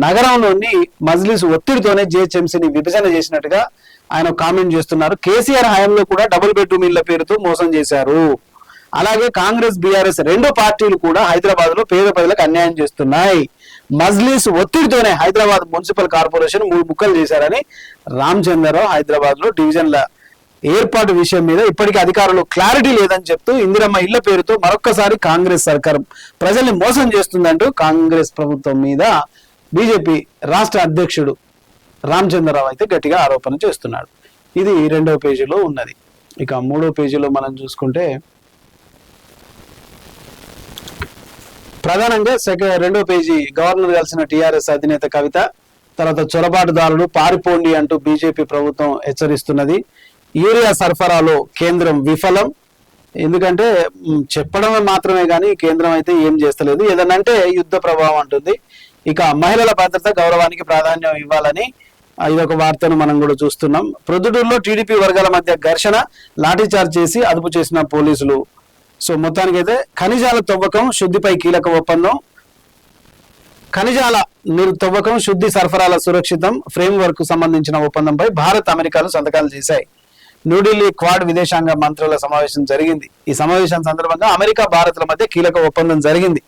నగరంలోని మజ్లిస్ ఒత్తిడితోనే జిహెచ్ఎంసీని విభజన చేసినట్టుగా ఆయన కామెంట్ చేస్తున్నారు. కేసీఆర్ హయాంలో కూడా డబుల్ బెడ్రూమ్ ఇళ్ల పేరుతో మోసం చేశారు. అలాగే కాంగ్రెస్, బీఆర్ఎస్ రెండు పార్టీలు కూడా హైదరాబాద్ లో పేద ప్రజలకు అన్యాయం చేస్తున్నాయి. మజ్లిస్ ఒత్తిడితోనే హైదరాబాద్ మున్సిపల్ కార్పొరేషన్ 3 ముక్కలు చేశారని రామచంద్రరావు హైదరాబాద్ లో డివిజన్ల ఏర్పాటు విషయం మీద ఇప్పటికీ అధికారులు క్లారిటీ లేదని చెప్తూ ఇందిరమ్మ ఇళ్ల పేరుతో మరొక్కసారి కాంగ్రెస్ సర్కారం ప్రజల్ని మోసం చేస్తుందంటూ కాంగ్రెస్ ప్రభుత్వం మీద బీజేపీ రాష్ట్ర అధ్యక్షుడు రామచంద్రరావు అయితే గట్టిగా ఆరోపణ చేస్తున్నాడు. ఇది 2వ పేజీలో ఉన్నది. ఇక 3వ పేజీలో మనం చూసుకుంటే ప్రధానంగా 2వ పేజీ గవర్నర్ కలిసిన టీఆర్ఎస్ అధినేత కవిత, తర్వాత చొరబాటుదారులు పారిపోండి అంటూ బీజేపీ ప్రభుత్వం హెచ్చరిస్తున్నది. యూరియా సరఫరాలో కేంద్రం విఫలం, ఎందుకంటే చెప్పడం మాత్రమే కానీ కేంద్రం అయితే ఏం చేస్తలేదు, ఏదనంటే యుద్ధ ప్రభావం అంటుంది. ఇక మహిళల భద్రత, గౌరవానికి ప్రాధాన్యం ఇవ్వాలని ఇదొక వార్తను మనం కూడా చూస్తున్నాం. ప్రొద్దుటూరులో టీడీపీ వర్గాల మధ్య ఘర్షణ, లాఠీచార్జ్ చేసి అదుపు చేసిన పోలీసులు. సో మొత్తానికైతే ఖనిజాల తవ్వకం శుద్ధిపై కీలక ఒప్పందం, ఖనిజాల తవ్వకం శుద్ధి సరఫరాల సురక్షితం ఫ్రేమ్వర్క్ సంబంధించిన ఒప్పందంపై భారత్, అమెరికాలు సంతకాలు చేశాయి. న్యూఢిల్లీ క్వాడ్ విదేశాంగ మంత్రుల సమావేశం జరిగింది. ఈ సమావేశం సందర్భంగా అమెరికా, భారత్ల మధ్య కీలక ఒప్పందం జరిగింది.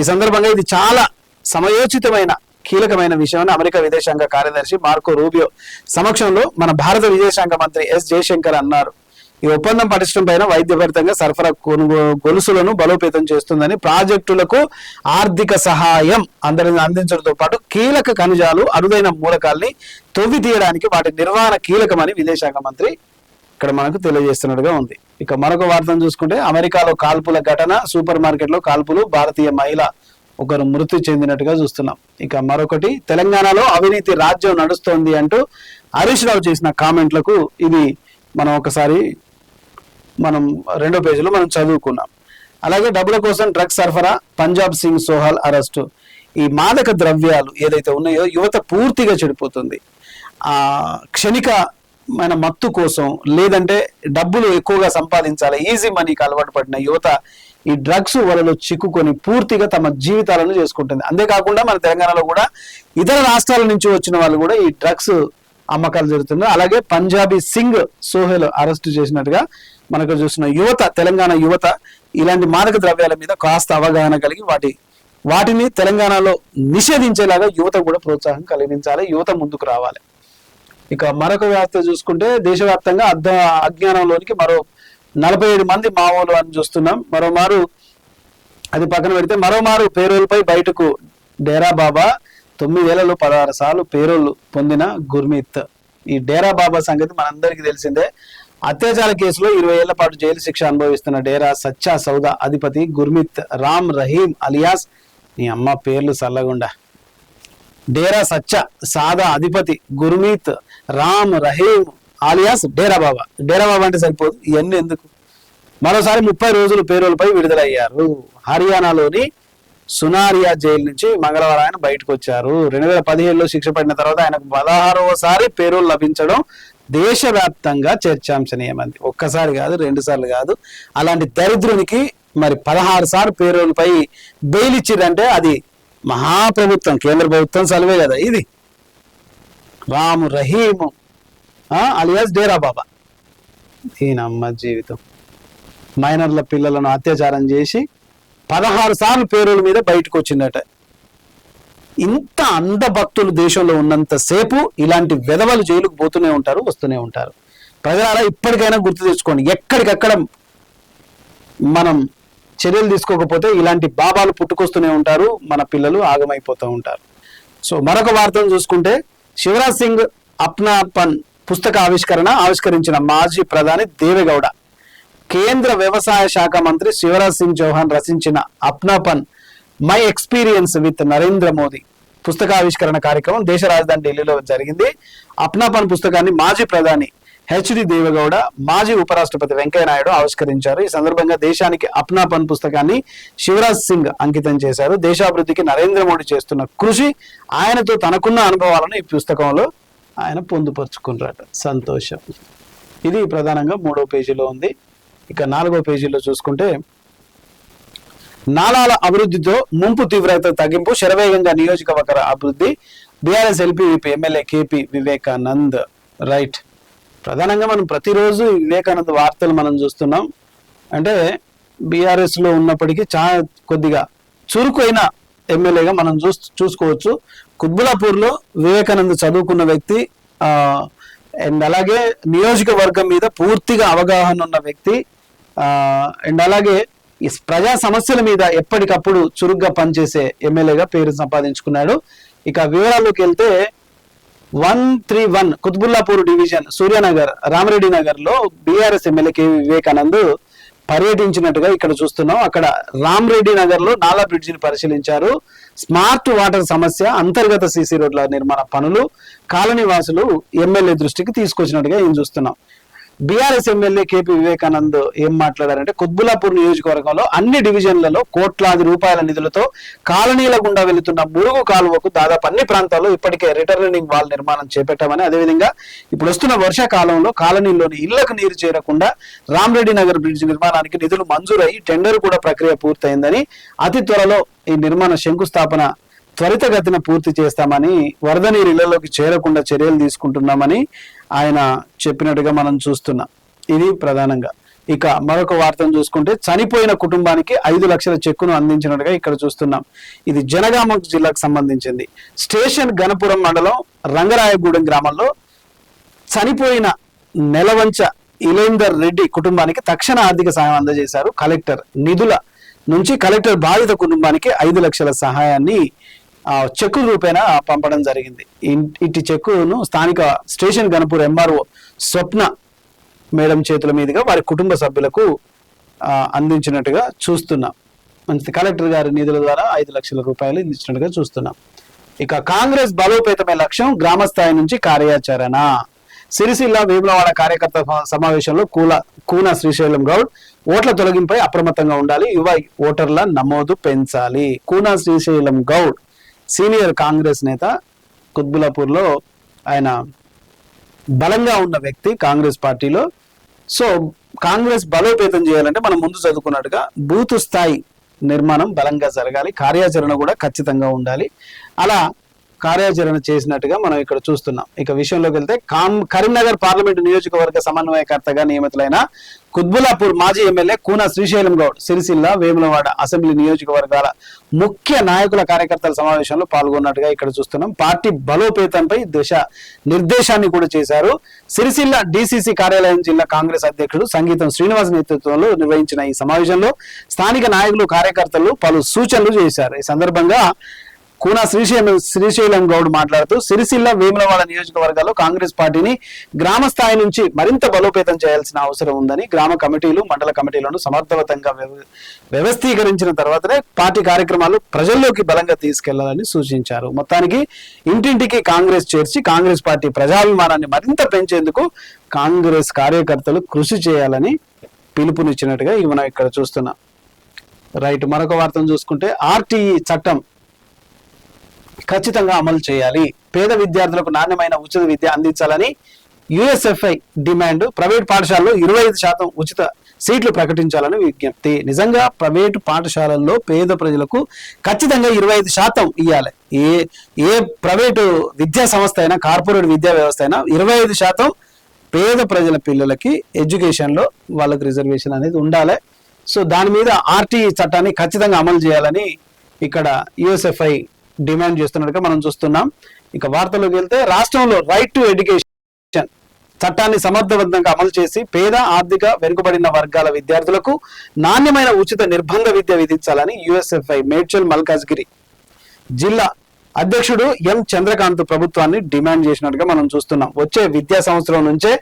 ఈ సందర్భంగా ఇది చాలా సమయోచితమైన కీలకమైన విషయం అమెరికా విదేశాంగ కార్యదర్శి మార్కో రూబియో సమక్షంలో మన భారత విదేశాంగ మంత్రి ఎస్ జయశంకర్ అన్నారు. ఈ ఒప్పందం పటిష్టం పైన వైద్యభరితంగా సరఫరా గొలుసులను బలోపేతం చేస్తుందని, ప్రాజెక్టులకు ఆర్థిక సహాయం అందించడంతో పాటు కీలక ఖనిజాలు, అరుదైన మూలకాల్ని తవ్వి తీయడానికి వాటి నిర్వహణ కీలకమని విదేశాంగ మంత్రి ఇక్కడ మనకు తెలియజేస్తున్నట్టుగా ఉంది. ఇక మరొక వార్తను చూసుకుంటే అమెరికాలో కాల్పుల ఘటన, సూపర్ మార్కెట్ లో కాల్పులు, భారతీయ మహిళ ఒకరు మృతి చెందినట్టుగా చూస్తున్నాం. ఇక మరొకటి, తెలంగాణలో అవినీతి రాజ్యం నడుస్తోంది అంటూ హరీష్ రావు చేసిన కామెంట్లకు ఇది మనం ఒకసారి 2వ పేజీలో మనం చదువుకున్నాం. అలాగే డబ్బుల కోసం డ్రగ్స్ సరఫరా, పంజాబ్ సింగ్ సోహాల్ అరెస్టు. ఈ మాదక ద్రవ్యాలు ఏదైతే ఉన్నాయో యువత పూర్తిగా చెడిపోతుంది. ఆ క్షణికమైన మత్తు కోసం, లేదంటే డబ్బులు ఎక్కువగా సంపాదించాలి, ఈజీ మనీకి అలవాటు పడిన యువత ఈ డ్రగ్స్ వలలో చిక్కుకొని పూర్తిగా తమ జీవితాలను చేసుకుంటుంది. అంతేకాకుండా మన తెలంగాణలో కూడా ఇతర రాష్ట్రాల నుంచి వచ్చిన వాళ్ళు కూడా ఈ డ్రగ్స్ అమ్మకాలు జరుగుతుంది. అలాగే పంజాబీ సింగ్ సోహెల్ అరెస్ట్ చేసినట్టుగా మనకు చూసిన యువత, తెలంగాణ యువత ఇలాంటి మాదక ద్రవ్యాల మీద కాస్త అవగాహన కలిగి వాటిని తెలంగాణలో నిషేధించేలాగా యువత కూడా ప్రోత్సాహం కలిగించాలి, యువత ముందుకు రావాలి. ఇక మరొక వార్త చూసుకుంటే దేశవ్యాప్తంగా అజ్ఞానంలోనికి మరో 47 మంది మావోలు అని చూస్తున్నాం. మరోమారు అది పక్కన పెడితే మరోమారు పేరోల్పై బయటకు డేరా బాబా, 9 ఏళ్లలో 16 సార్లు పేరోళ్లు పొందిన గుర్మీత్. ఈ డేరా బాబా సంగతి మనందరికీ తెలిసిందే. అత్యాచార కేసులో 20 ఏళ్ల పాటు జైలు శిక్ష అనుభవిస్తున్న డేరా సచ్చా సౌదా అధిపతి గుర్మీత్ రామ్ రహీం అలియాస్, నీ అమ్మ పేర్లు సల్లగుండా, డేరా సచ్చా సాదా అధిపతి గుర్మీత్ రామ్ రహీం ఆలియాస్ డేరా బాబా. డేరా బాబా అంటే సరిపోదు, ఇవన్నీ ఎందుకు. మరోసారి 30 రోజులు పేరోల్పై విడుదలయ్యారు. హర్యానాలోని సునారియా జైలు నుంచి మంగళవారం ఆయన బయటకు వచ్చారు. 2017లో శిక్ష పడిన తర్వాత ఆయనకు 16వసారి పేరోల్ లభించడం దేశవ్యాప్తంగా చర్చాంశనీయమైంది. ఒక్కసారి కాదు, 2 సార్లు కాదు. అలాంటి దరిద్రునికి మరి 16 సార్లు పేరోల్ పై బెయిల్ ఇచ్చిరంటే అది మహాప్రభుత్వం, కేంద్ర ప్రభుత్వం సలవే కదా ఇది. రాము రహీము అలియాస్ డేరా బాబా. దీనమ్మ జీవితం. మైనర్ల పిల్లలను అత్యాచారం చేసి 16 సార్లు పేరోల మీద బయటకు వచ్చిందట. ఇంత అంధభక్తులు దేశంలో ఉన్నంత సేపు ఇలాంటి వెధవలు జైలుకు పోతూనే ఉంటారు, వస్తూనే ఉంటారు. ప్రజలారా ఇప్పటికైనా గుర్తు తెచ్చుకోండి, ఎక్కడికక్కడ మనం చర్యలు తీసుకోకపోతే ఇలాంటి బాబాలు పుట్టుకొస్తూనే ఉంటారు, మన పిల్లలు ఆగమైపోతూ ఉంటారు. సో మరొక వార్తను చూసుకుంటే, శివరాజ్ సింగ్ అప్నాపన్ పుస్తక ఆవిష్కరించిన మాజీ ప్రధాని దేవేగౌడ. కేంద్ర వ్యవసాయ శాఖ మంత్రి శివరాజ్ సింగ్ చౌహాన్ రచించిన Apnapan my experience with Narendra Modi పుస్తకావిష్కరణ కార్యక్రమం దేశ రాజధాని ఢిల్లీలో జరిగింది. అప్నాపన్ పుస్తకాన్ని మాజీ ప్రధాని హెచ్డి దేవేగౌడ, మాజీ ఉపరాష్ట్రపతి వెంకయ్య నాయుడు ఆవిష్కరించారు. ఈ సందర్భంగా దేశానికి అప్నాపన్ పుస్తకాన్ని శివరాజ్ సింగ్ అంకితం చేశారు. దేశాభివృద్ధికి నరేంద్ర మోడీ చేస్తున్న కృషి, ఆయనతో తనకున్న అనుభవాలను ఈ పుస్తకంలో ఆయన పొందుపరుచుకున్నారట. సంతోషం. ఇది ప్రధానంగా 3వ పేజీలో ఉంది. ఇక 4వ పేజీలో చూసుకుంటే, నాలాల అభివృద్ధితో ముంపు తీవ్రత తగ్గింపు, శరవేగంగా నియోజకవర్గ అభివృద్ధి, BRS LP MLA KP Vivekanand. Right. ప్రధానంగా మనం ప్రతిరోజు వివేకానంద్ వార్తలు మనం చూస్తున్నాం. అంటే బీఆర్ఎస్ లో ఉన్నప్పటికీ చాలా కొద్దిగా చురుకైన ఎమ్మెల్యేగా మనం చూసుకోవచ్చు. కుత్బులాపూర్ లో వివేకానంద్ చదువుకున్న వ్యక్తి, అండ్ అలాగే నియోజకవర్గం మీద పూర్తిగా అవగాహన ఉన్న వ్యక్తి, అండ్ అలాగే ఈ ప్రజా సమస్యల మీద ఎప్పటికప్పుడు చురుగ్గా పనిచేసే ఎమ్మెల్యేగా పేరు సంపాదించుకున్నాడు. ఇక వివరాల్లోకి వెళ్తే, 131 కుత్బుల్లాపూర్ డివిజన్ సూర్యానగర్ రామరెడ్డి నగర్ లో బీఆర్ఎస్ ఎమ్మెల్యే కేవీ వివేకానంద్ పర్యటించినట్టుగా ఇక్కడ చూస్తున్నాం. అక్కడ రామరెడ్డి నగర్ లో నాలా బ్రిడ్జిని పరిశీలించారు. స్మార్ట్ వాటర్ సమస్య, అంతర్గత సీసీ రోడ్ల నిర్మాణ పనులు కాలనీ వాసులు ఎమ్మెల్యే దృష్టికి తీసుకొచ్చినట్టుగా ఏం చూస్తున్నాం. బీఆర్ఎస్ ఎమ్మెల్యే కేపీ వివేకానంద్ ఏం మాట్లాడారంటే, కుత్బుల్లాపూర్ నియోజకవర్గంలో అన్ని డివిజన్లలో కోట్లాది రూపాయల నిధులతో కాలనీల గుండా వెళుతున్న మురుగు కాలువకు దాదాపు అన్ని ప్రాంతాల్లో ఇప్పటికే రిటర్నింగ్ వాల్ నిర్మాణం చేపట్టామని, అదేవిధంగా ఇప్పుడు వస్తున్న వర్షాకాలంలో కాలనీలోని ఇళ్లకు నీరు చేరకుండా రామరెడ్డి నగర్ బ్రిడ్జ్ నిర్మాణానికి నిధులు మంజూరై టెండర్ కూడా ప్రక్రియ పూర్తయిందని, అతి త్వరలో ఈ నిర్మాణ శంకుస్థాపన త్వరితగతిన పూర్తి చేస్తామని, వరద నీరు ఇళ్లలోకి చేరకుండా చర్యలు తీసుకుంటున్నామని ఆయన చెప్పినట్టుగా మనం చూస్తున్నాం. ఇది ప్రధానంగా. ఇక మరొక వార్తను చూసుకుంటే, చనిపోయిన కుటుంబానికి 5 లక్షల చెక్కును అందించినట్టుగా ఇక్కడ చూస్తున్నాం. ఇది జనగామ జిల్లాకు సంబంధించింది. స్టేషన్ గణపురం మండలం రంగరాయగూడెం గ్రామంలో చనిపోయిన నెలవంచ ఇలేందర్ రెడ్డి కుటుంబానికి తక్షణ ఆర్థిక సహాయం అందజేశారు కలెక్టర్. నిధుల నుంచి కలెక్టర్ బాధిత కుటుంబానికి 5 లక్షల సహాయాన్ని చెక్కు రూపేణా పంపడం జరిగింది. ఇటు చెక్కును స్థానిక స్టేషన్ గణపూర్ ఎంఆర్ఓ స్వప్న మేడం చేతుల మీదుగా వారి కుటుంబ సభ్యులకు అందించినట్టుగా చూస్తున్నాం. మంచి కలెక్టర్ గారి నిధుల ద్వారా 5 లక్షల రూపాయలు ఇచ్చినట్టుగా చూస్తున్నాం. ఇక కాంగ్రెస్ బలోపేతమే లక్ష్యం, గ్రామ స్థాయి నుంచి కార్యాచరణ. సిరిసిల్ల వేములవాడ కార్యకర్త సమావేశంలో కూన శ్రీశైలం గౌడ్ ఓట్ల తొలగింపై అప్రమత్తంగా ఉండాలి, యువ ఓటర్ల నమోదు పెంచాలి. కూన శ్రీశైలం గౌడ్ సీనియర్ కాంగ్రెస్ నేత, కుత్బులాపూర్ లో ఆయన బలంగా ఉన్న వ్యక్తి కాంగ్రెస్ పార్టీలో. సో కాంగ్రెస్ బలోపేతం చేయాలంటే మనం ముందు చదువుకున్నట్టుగా బూత్ స్థాయి నిర్మాణం బలంగా జరగాలి, కార్యాచరణ కూడా ఖచ్చితంగా ఉండాలి. అలా కార్యాచరణ చేసినట్టుగా మనం ఇక్కడ చూస్తున్నాం. ఇక విషయంలోకి వెళ్తే, కరీంనగర్ పార్లమెంటు నియోజకవర్గ సమన్వయకర్తగా నియమితులైన కుత్బులాపూర్ మాజీ ఎమ్మెల్యే కూన శ్రీశైలం గౌడ్ సిరిసిల్ల వేములవాడ అసెంబ్లీ నియోజకవర్గాల ముఖ్య నాయకుల కార్యకర్తల సమావేశంలో పాల్గొన్నట్టుగా ఇక్కడ చూస్తున్నాం. పార్టీ బలోపేతంపై నిర్దేశాన్ని కూడా చేశారు. సిరిసిల్ల డిసిసి కార్యాలయం జిల్లా కాంగ్రెస్ అధ్యక్షుడు సంగీతం శ్రీనివాస్ నేతృత్వంలో నిర్వహించిన ఈ సమావేశంలో స్థానిక నాయకులు కార్యకర్తలు పలు సూచనలు చేశారు. ఈ సందర్భంగా కూనా శ్రీశైలం గౌడ్ మాట్లాడుతూ సిరిసిల్ల వేములవాడ నియోజకవర్గాల్లో కాంగ్రెస్ పార్టీని గ్రామ స్థాయి నుంచి మరింత బలోపేతం చేయాల్సిన అవసరం ఉందని, గ్రామ కమిటీలు మండల కమిటీలను సమర్థవంతంగా వ్యవస్థీకరించిన తర్వాతనే పార్టీ కార్యక్రమాలు ప్రజల్లోకి బలంగా తీసుకెళ్లాలని సూచించారు. మొత్తానికి ఇంటింటికి కాంగ్రెస్ చేర్చి కాంగ్రెస్ పార్టీ ప్రజాభిమానాన్ని మరింత పెంచేందుకు కాంగ్రెస్ కార్యకర్తలు కృషి చేయాలని పిలుపునిచ్చినట్టుగా ఇవి మనం ఇక్కడ చూస్తున్నాం. రైట్, మరొక వార్తను చూసుకుంటే ఆర్టీఈ చట్టం ఖచ్చితంగా అమలు చేయాలి, పేద విద్యార్థులకు నాణ్యమైన ఉచిత విద్య అందించాలని యుఎస్ఎఫ్ఐ డిమాండ్, ప్రైవేట్ పాఠశాలలో 25% ఉచిత సీట్లు ప్రకటించాలని విజ్ఞప్తి. నిజంగా ప్రైవేటు పాఠశాలల్లో పేద ప్రజలకు ఖచ్చితంగా 25% ఇవ్వాలి. ఏ ప్రైవేటు విద్యా సంస్థ అయినా, కార్పొరేట్ విద్యా వ్యవస్థ అయినా 25% పేద ప్రజల పిల్లలకి ఎడ్యుకేషన్ లో వాళ్ళకి రిజర్వేషన్ అనేది ఉండాలి. సో దాని మీద ఆర్టీఈ చట్టాన్ని ఖచ్చితంగా అమలు చేయాలని ఇక్కడ యుఎస్ఎఫ్ఐ డిమాండ్ చేస్తున్నట్టుగా మనం చూస్తున్నాం. ఇక వార్తలోకి వెళ్తే రాష్ట్రంలో రైట్ టు ఎడ్యుకేషన్ చట్టాన్ని సమర్థవంతంగా అమలు చేసి పేద ఆర్థిక వెనుకబడిన వర్గాల విద్యార్థులకు నాణ్యమైన ఉచిత నిర్బంధ విద్య విధించాలని యుఎస్ఎఫ్ఐ మేడ్చల్ మల్కాజ్గిరి జిల్లా అధ్యక్షుడు ఎం చంద్రకాంత్ ప్రభుత్వాన్ని డిమాండ్ చేసినట్టుగా మనం చూస్తున్నాం. వచ్చే విద్యా సంవత్సరం నుంచే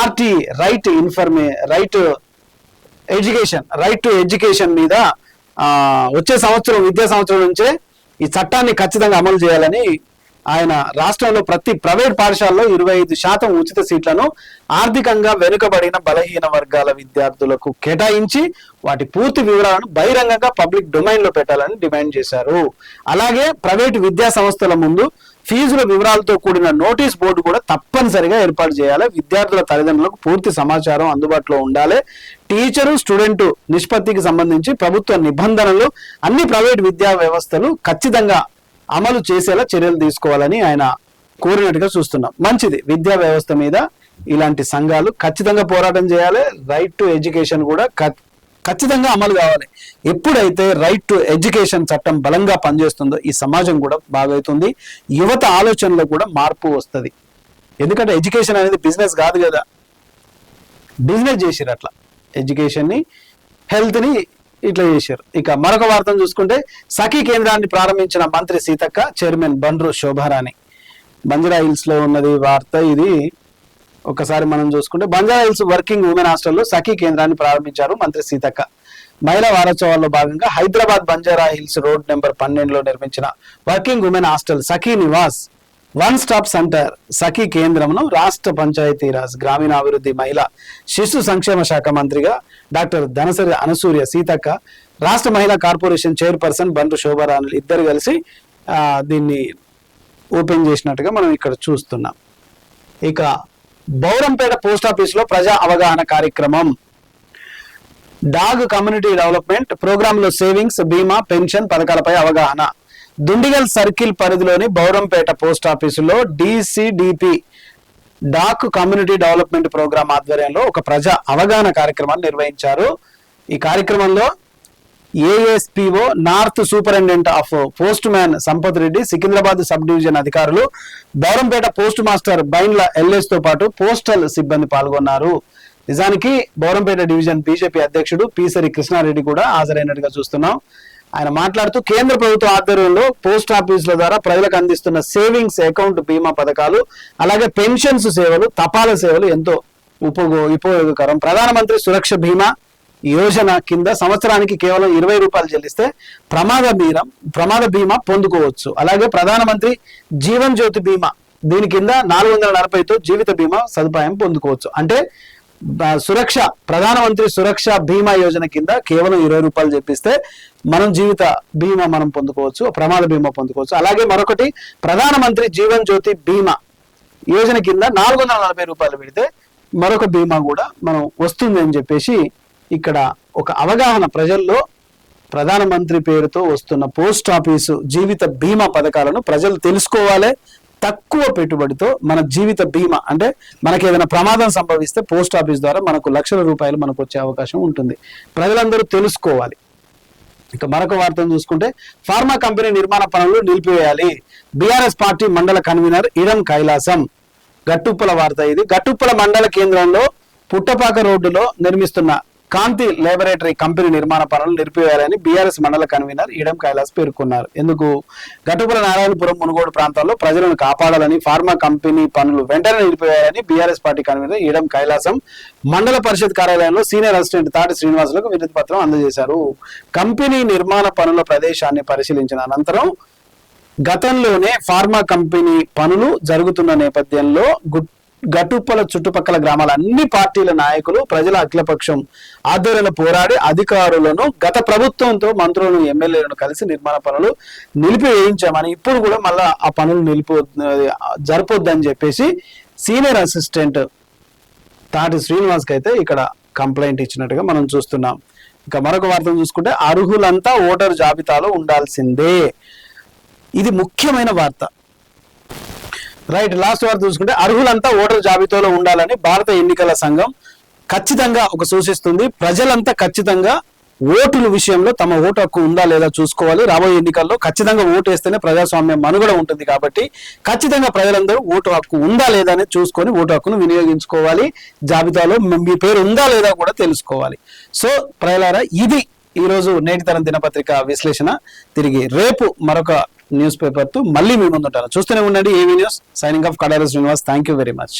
ఆర్టీఈ రైట్ టు ఎడ్యుకేషన్ మీద వచ్చే విద్యా సంవత్సరం నుంచే ఈ చట్టాన్ని ఖచ్చితంగా అమలు చేయాలని ఆయన రాష్ట్రంలో ప్రతి ప్రైవేట్ పాఠశాలలో 25% ఉచిత సీట్లను ఆర్థికంగా వెనుకబడిన బలహీన వర్గాల విద్యార్థులకు కేటాయించి వాటి పూర్తి వివరాలను బహిరంగంగా పబ్లిక్ డొమైన్ లో పెట్టాలని డిమాండ్ చేశారు. అలాగే ప్రైవేటు విద్యా సంస్థల ముందు ఫీజుల వివరాలతో కూడిన నోటీస్ బోర్డు కూడా తప్పనిసరిగా ఏర్పాటు చేయాలి. విద్యార్థుల తల్లిదండ్రులకు పూర్తి సమాచారం అందుబాటులో ఉండాలి. టీచరు స్టూడెంట్ నిష్పత్తికి సంబంధించి ప్రభుత్వ నిబంధనలు అన్ని ప్రైవేట్ విద్యా వ్యవస్థలు ఖచ్చితంగా అమలు చేసేలా చర్యలు తీసుకోవాలని ఆయన కోరినట్టుగా చూస్తున్నాం. మంచిది, విద్యా వ్యవస్థ మీద ఇలాంటి సంఘాలు ఖచ్చితంగా పోరాటం చేయాలి. రైట్ టు ఎడ్యుకేషన్ కూడా ఖచ్చితంగా అమలు కావాలి. ఎప్పుడైతే రైట్ టు ఎడ్యుకేషన్ చట్టం బలంగా పనిచేస్తుందో ఈ సమాజం కూడా బాగవుతుంది, యువత ఆలోచనలో కూడా మార్పు వస్తుంది. ఎందుకంటే ఎడ్యుకేషన్ అనేది బిజినెస్ కాదు కదా, బిజినెస్ చేసిరు అట్లా ఎడ్యుకేషన్ ని, హెల్త్ ని ఇట్లా చేశారు. ఇక మరొక వార్తను చూసుకుంటే సఖీ కేంద్రాన్ని ప్రారంభించిన మంత్రి సీతక్క, చైర్మన్ బండ్రు శోభారాణి. బంజారా హిల్స్ లో ఉన్నది వార్త ఇది. ఒకసారి మనం చూసుకుంటే బంజారా హిల్స్ వర్కింగ్ ఉమెన్ హాస్టల్లో సఖీ కేంద్రాన్ని ప్రారంభించారు మంత్రి సీతక్క. మహిళా వారోత్సవాల్లో భాగంగా Hyderabad Banjara Hills road number 12లో నిర్మించిన working women hostel Sakhi Niwas one stop centre Sakhi కేంద్రంను రాష్ట్ర పంచాయతీరాజ్ గ్రామీణాభివృద్ధి మహిళా శిశు సంక్షేమ శాఖ మంత్రిగా డాక్టర్ ధనసరి అనసూయ సీతక్క, రాష్ట్ర మహిళా కార్పొరేషన్ చైర్పర్సన్ బండ్రు శోభారాణులు ఇద్దరు కలిసి దీన్ని ఓపెన్ చేసినట్టుగా మనం ఇక్కడ చూస్తున్నాం. ఇక బౌరంపేట పోస్ట్ ఆఫీస్ లో ప్రజా అవగాహన కార్యక్రమం, డాగ్ కమ్యూనిటీ డెవలప్మెంట్ ప్రోగ్రామ్ లో సేవింగ్స్, బీమా, పెన్షన్ పథకాలపై అవగాహన. దుండిగల్ సర్కిల్ పరిధిలోని బౌరంపేట పోస్ట్ ఆఫీసులో DCDP Dak community development programme ఆధ్వర్యంలో ఒక ప్రజా అవగాహన కార్యక్రమాన్ని నిర్వహించారు. ఈ కార్యక్రమంలో ASPO north superintendent of post man Sampath Reddy, Secunderabad sub division అధికారులు, Bowrampet postmaster Baindla LS తో పాటు పోస్టల్ సిబ్బంది పాల్గొన్నారు. నిజానికి బౌరంపేట డివిజన్ బీజేపీ అధ్యక్షుడు పీసరి కృష్ణారెడ్డి కూడా హాజరైనట్టుగా చూస్తున్నాం. ఆయన మాట్లాడుతూ కేంద్ర ప్రభుత్వ ఆధ్వర్యంలో పోస్ట్ ఆఫీసుల ద్వారా ప్రజలకు అందిస్తున్న సేవింగ్స్ అకౌంట్ బీమా పథకాలు, అలాగే పెన్షన్స్ సేవలు, తపాలా సేవలు ఎంతో ఉపయోగకరం. ప్రధానమంత్రి సురక్ష బీమా యోజన కింద సంవత్సరానికి కేవలం 20 రూపాయలు చెల్లిస్తే ప్రమాద బీమా పొందుకోవచ్చు. అలాగే ప్రధానమంత్రి జీవన్ జ్యోతి బీమా దీని కింద 440తో జీవిత బీమా సదుపాయం పొందుకోవచ్చు. అంటే ప్రధానమంత్రి సురక్ష బీమా యోజన కింద కేవలం 20 రూపాయలు చెప్పిస్తే మనం జీవిత బీమా మనం పొందుకోవచ్చు, ప్రమాద బీమా పొందుకోవచ్చు. అలాగే మరొకటి ప్రధానమంత్రి జీవన్ జ్యోతి బీమా యోజన కింద 440 రూపాయలు పెడితే మరొక బీమా కూడా మనం వస్తుంది అని చెప్పేసి ఇక్కడ ఒక అవగాహన ప్రజల్లో, ప్రధానమంత్రి పేరుతో వస్తున్న పోస్ట్ ఆఫీసు జీవిత బీమా పథకాలను ప్రజలు తెలుసుకోవాలి. తక్కువ పెట్టుబడితో మన జీవిత బీమా అంటే మనకి ఏదైనా ప్రమాదం సంభవిస్తే పోస్ట్ ఆఫీస్ ద్వారా మనకు లక్షల రూపాయలు మనకు వచ్చే అవకాశం ఉంటుంది. ప్రజలందరూ తెలుసుకోవాలి. ఇక మరొక వార్తను చూసుకుంటే ఫార్మా కంపెనీ నిర్మాణ పనులు నిలిపివేయాలి. బీఆర్ఎస్ పార్టీ మండల కన్వీనర్ ఇడం కైలాసం. గట్టుప్పల వార్త ఇది. గట్టుప్పల మండల కేంద్రంలో పుట్టపాక రోడ్డులో నిర్మిస్తున్న కాంతి లేబొరేటరీ కంపెనీ నిర్మాణ పనులు నిలిపివేయాలని బీఆర్ఎస్ మండల కన్వీనర్ ఈడం కైలాస్ పేర్కొన్నారు. ఎందుకు? గట్టుపుల నారాయణపురం మునుగోడు ప్రాంతాల్లో ప్రజలను కాపాడాలని ఫార్మా కంపెనీ పనులు వెంటనే నిలిపివేయాలని బీఆర్ఎస్ పార్టీ కన్వీనర్ ఈడం కైలాసం మండల పరిషత్ కార్యాలయంలో సీనియర్ అసిస్టెంట్ తాటి శ్రీనివాసులకు వినతి పత్రం అందజేశారు. కంపెనీ నిర్మాణ పనుల ప్రదేశాన్ని పరిశీలించిన అనంతరం గతంలోనే ఫార్మా కంపెనీ పనులు జరుగుతున్న నేపథ్యంలో గట్టుప్పల చుట్టుపక్కల గ్రామాల అన్ని పార్టీల నాయకులు ప్రజల అఖిలపక్షం ఆధ్వర్యంలో పోరాడి అధికారులను గత ప్రభుత్వంతో మంత్రులను ఎమ్మెల్యేలను కలిసి నిర్మాణ పనులు నిలిపివేయించామని ఇప్పుడు కూడా మళ్ళా ఆ పనులు జరపొద్దని చెప్పేసి సీనియర్ అసిస్టెంట్ తాటి శ్రీనివాస్కి అయితే ఇక్కడ కంప్లైంట్ ఇచ్చినట్టుగా మనం చూస్తున్నాం. ఇంకా మరొక వార్తను చూసుకుంటే అర్హులంతా ఓటరు జాబితాలో ఉండాల్సిందే. ఇది ముఖ్యమైన వార్త. రైట్, లాస్ట్ వార్త చూసుకుంటే అర్హులంతా ఓటర్ జాబితాలో ఉండాలని భారత ఎన్నికల సంఘం ఖచ్చితంగా సూచిస్తుంది. ప్రజలంతా ఖచ్చితంగా ఓటుల విషయంలో తమ ఓటు హక్కు ఉందా లేదా చూసుకోవాలి. రాబోయే ఎన్నికల్లో ఖచ్చితంగా ఓటు వేస్తేనే ప్రజాస్వామ్యం మనుగడ ఉంటుంది కాబట్టి ఖచ్చితంగా ప్రజలందరూ ఓటు హక్కు ఉందా లేదా అనేది చూసుకొని ఓటు హక్కును వినియోగించుకోవాలి. జాబితాలో మీ పేరు ఉందా లేదా కూడా తెలుసుకోవాలి. సో ప్రజలారా, ఇది ఈరోజు నేటి తరం దినపత్రిక విశ్లేషణ. తిరిగి రేపు మరొక న్యూస్ పేపర్ తో మళ్ళీ మీ ముందుంటాను. చూస్తూనే ఉండండి AV news. Signing off Kadari Srinivas. Thank you very much.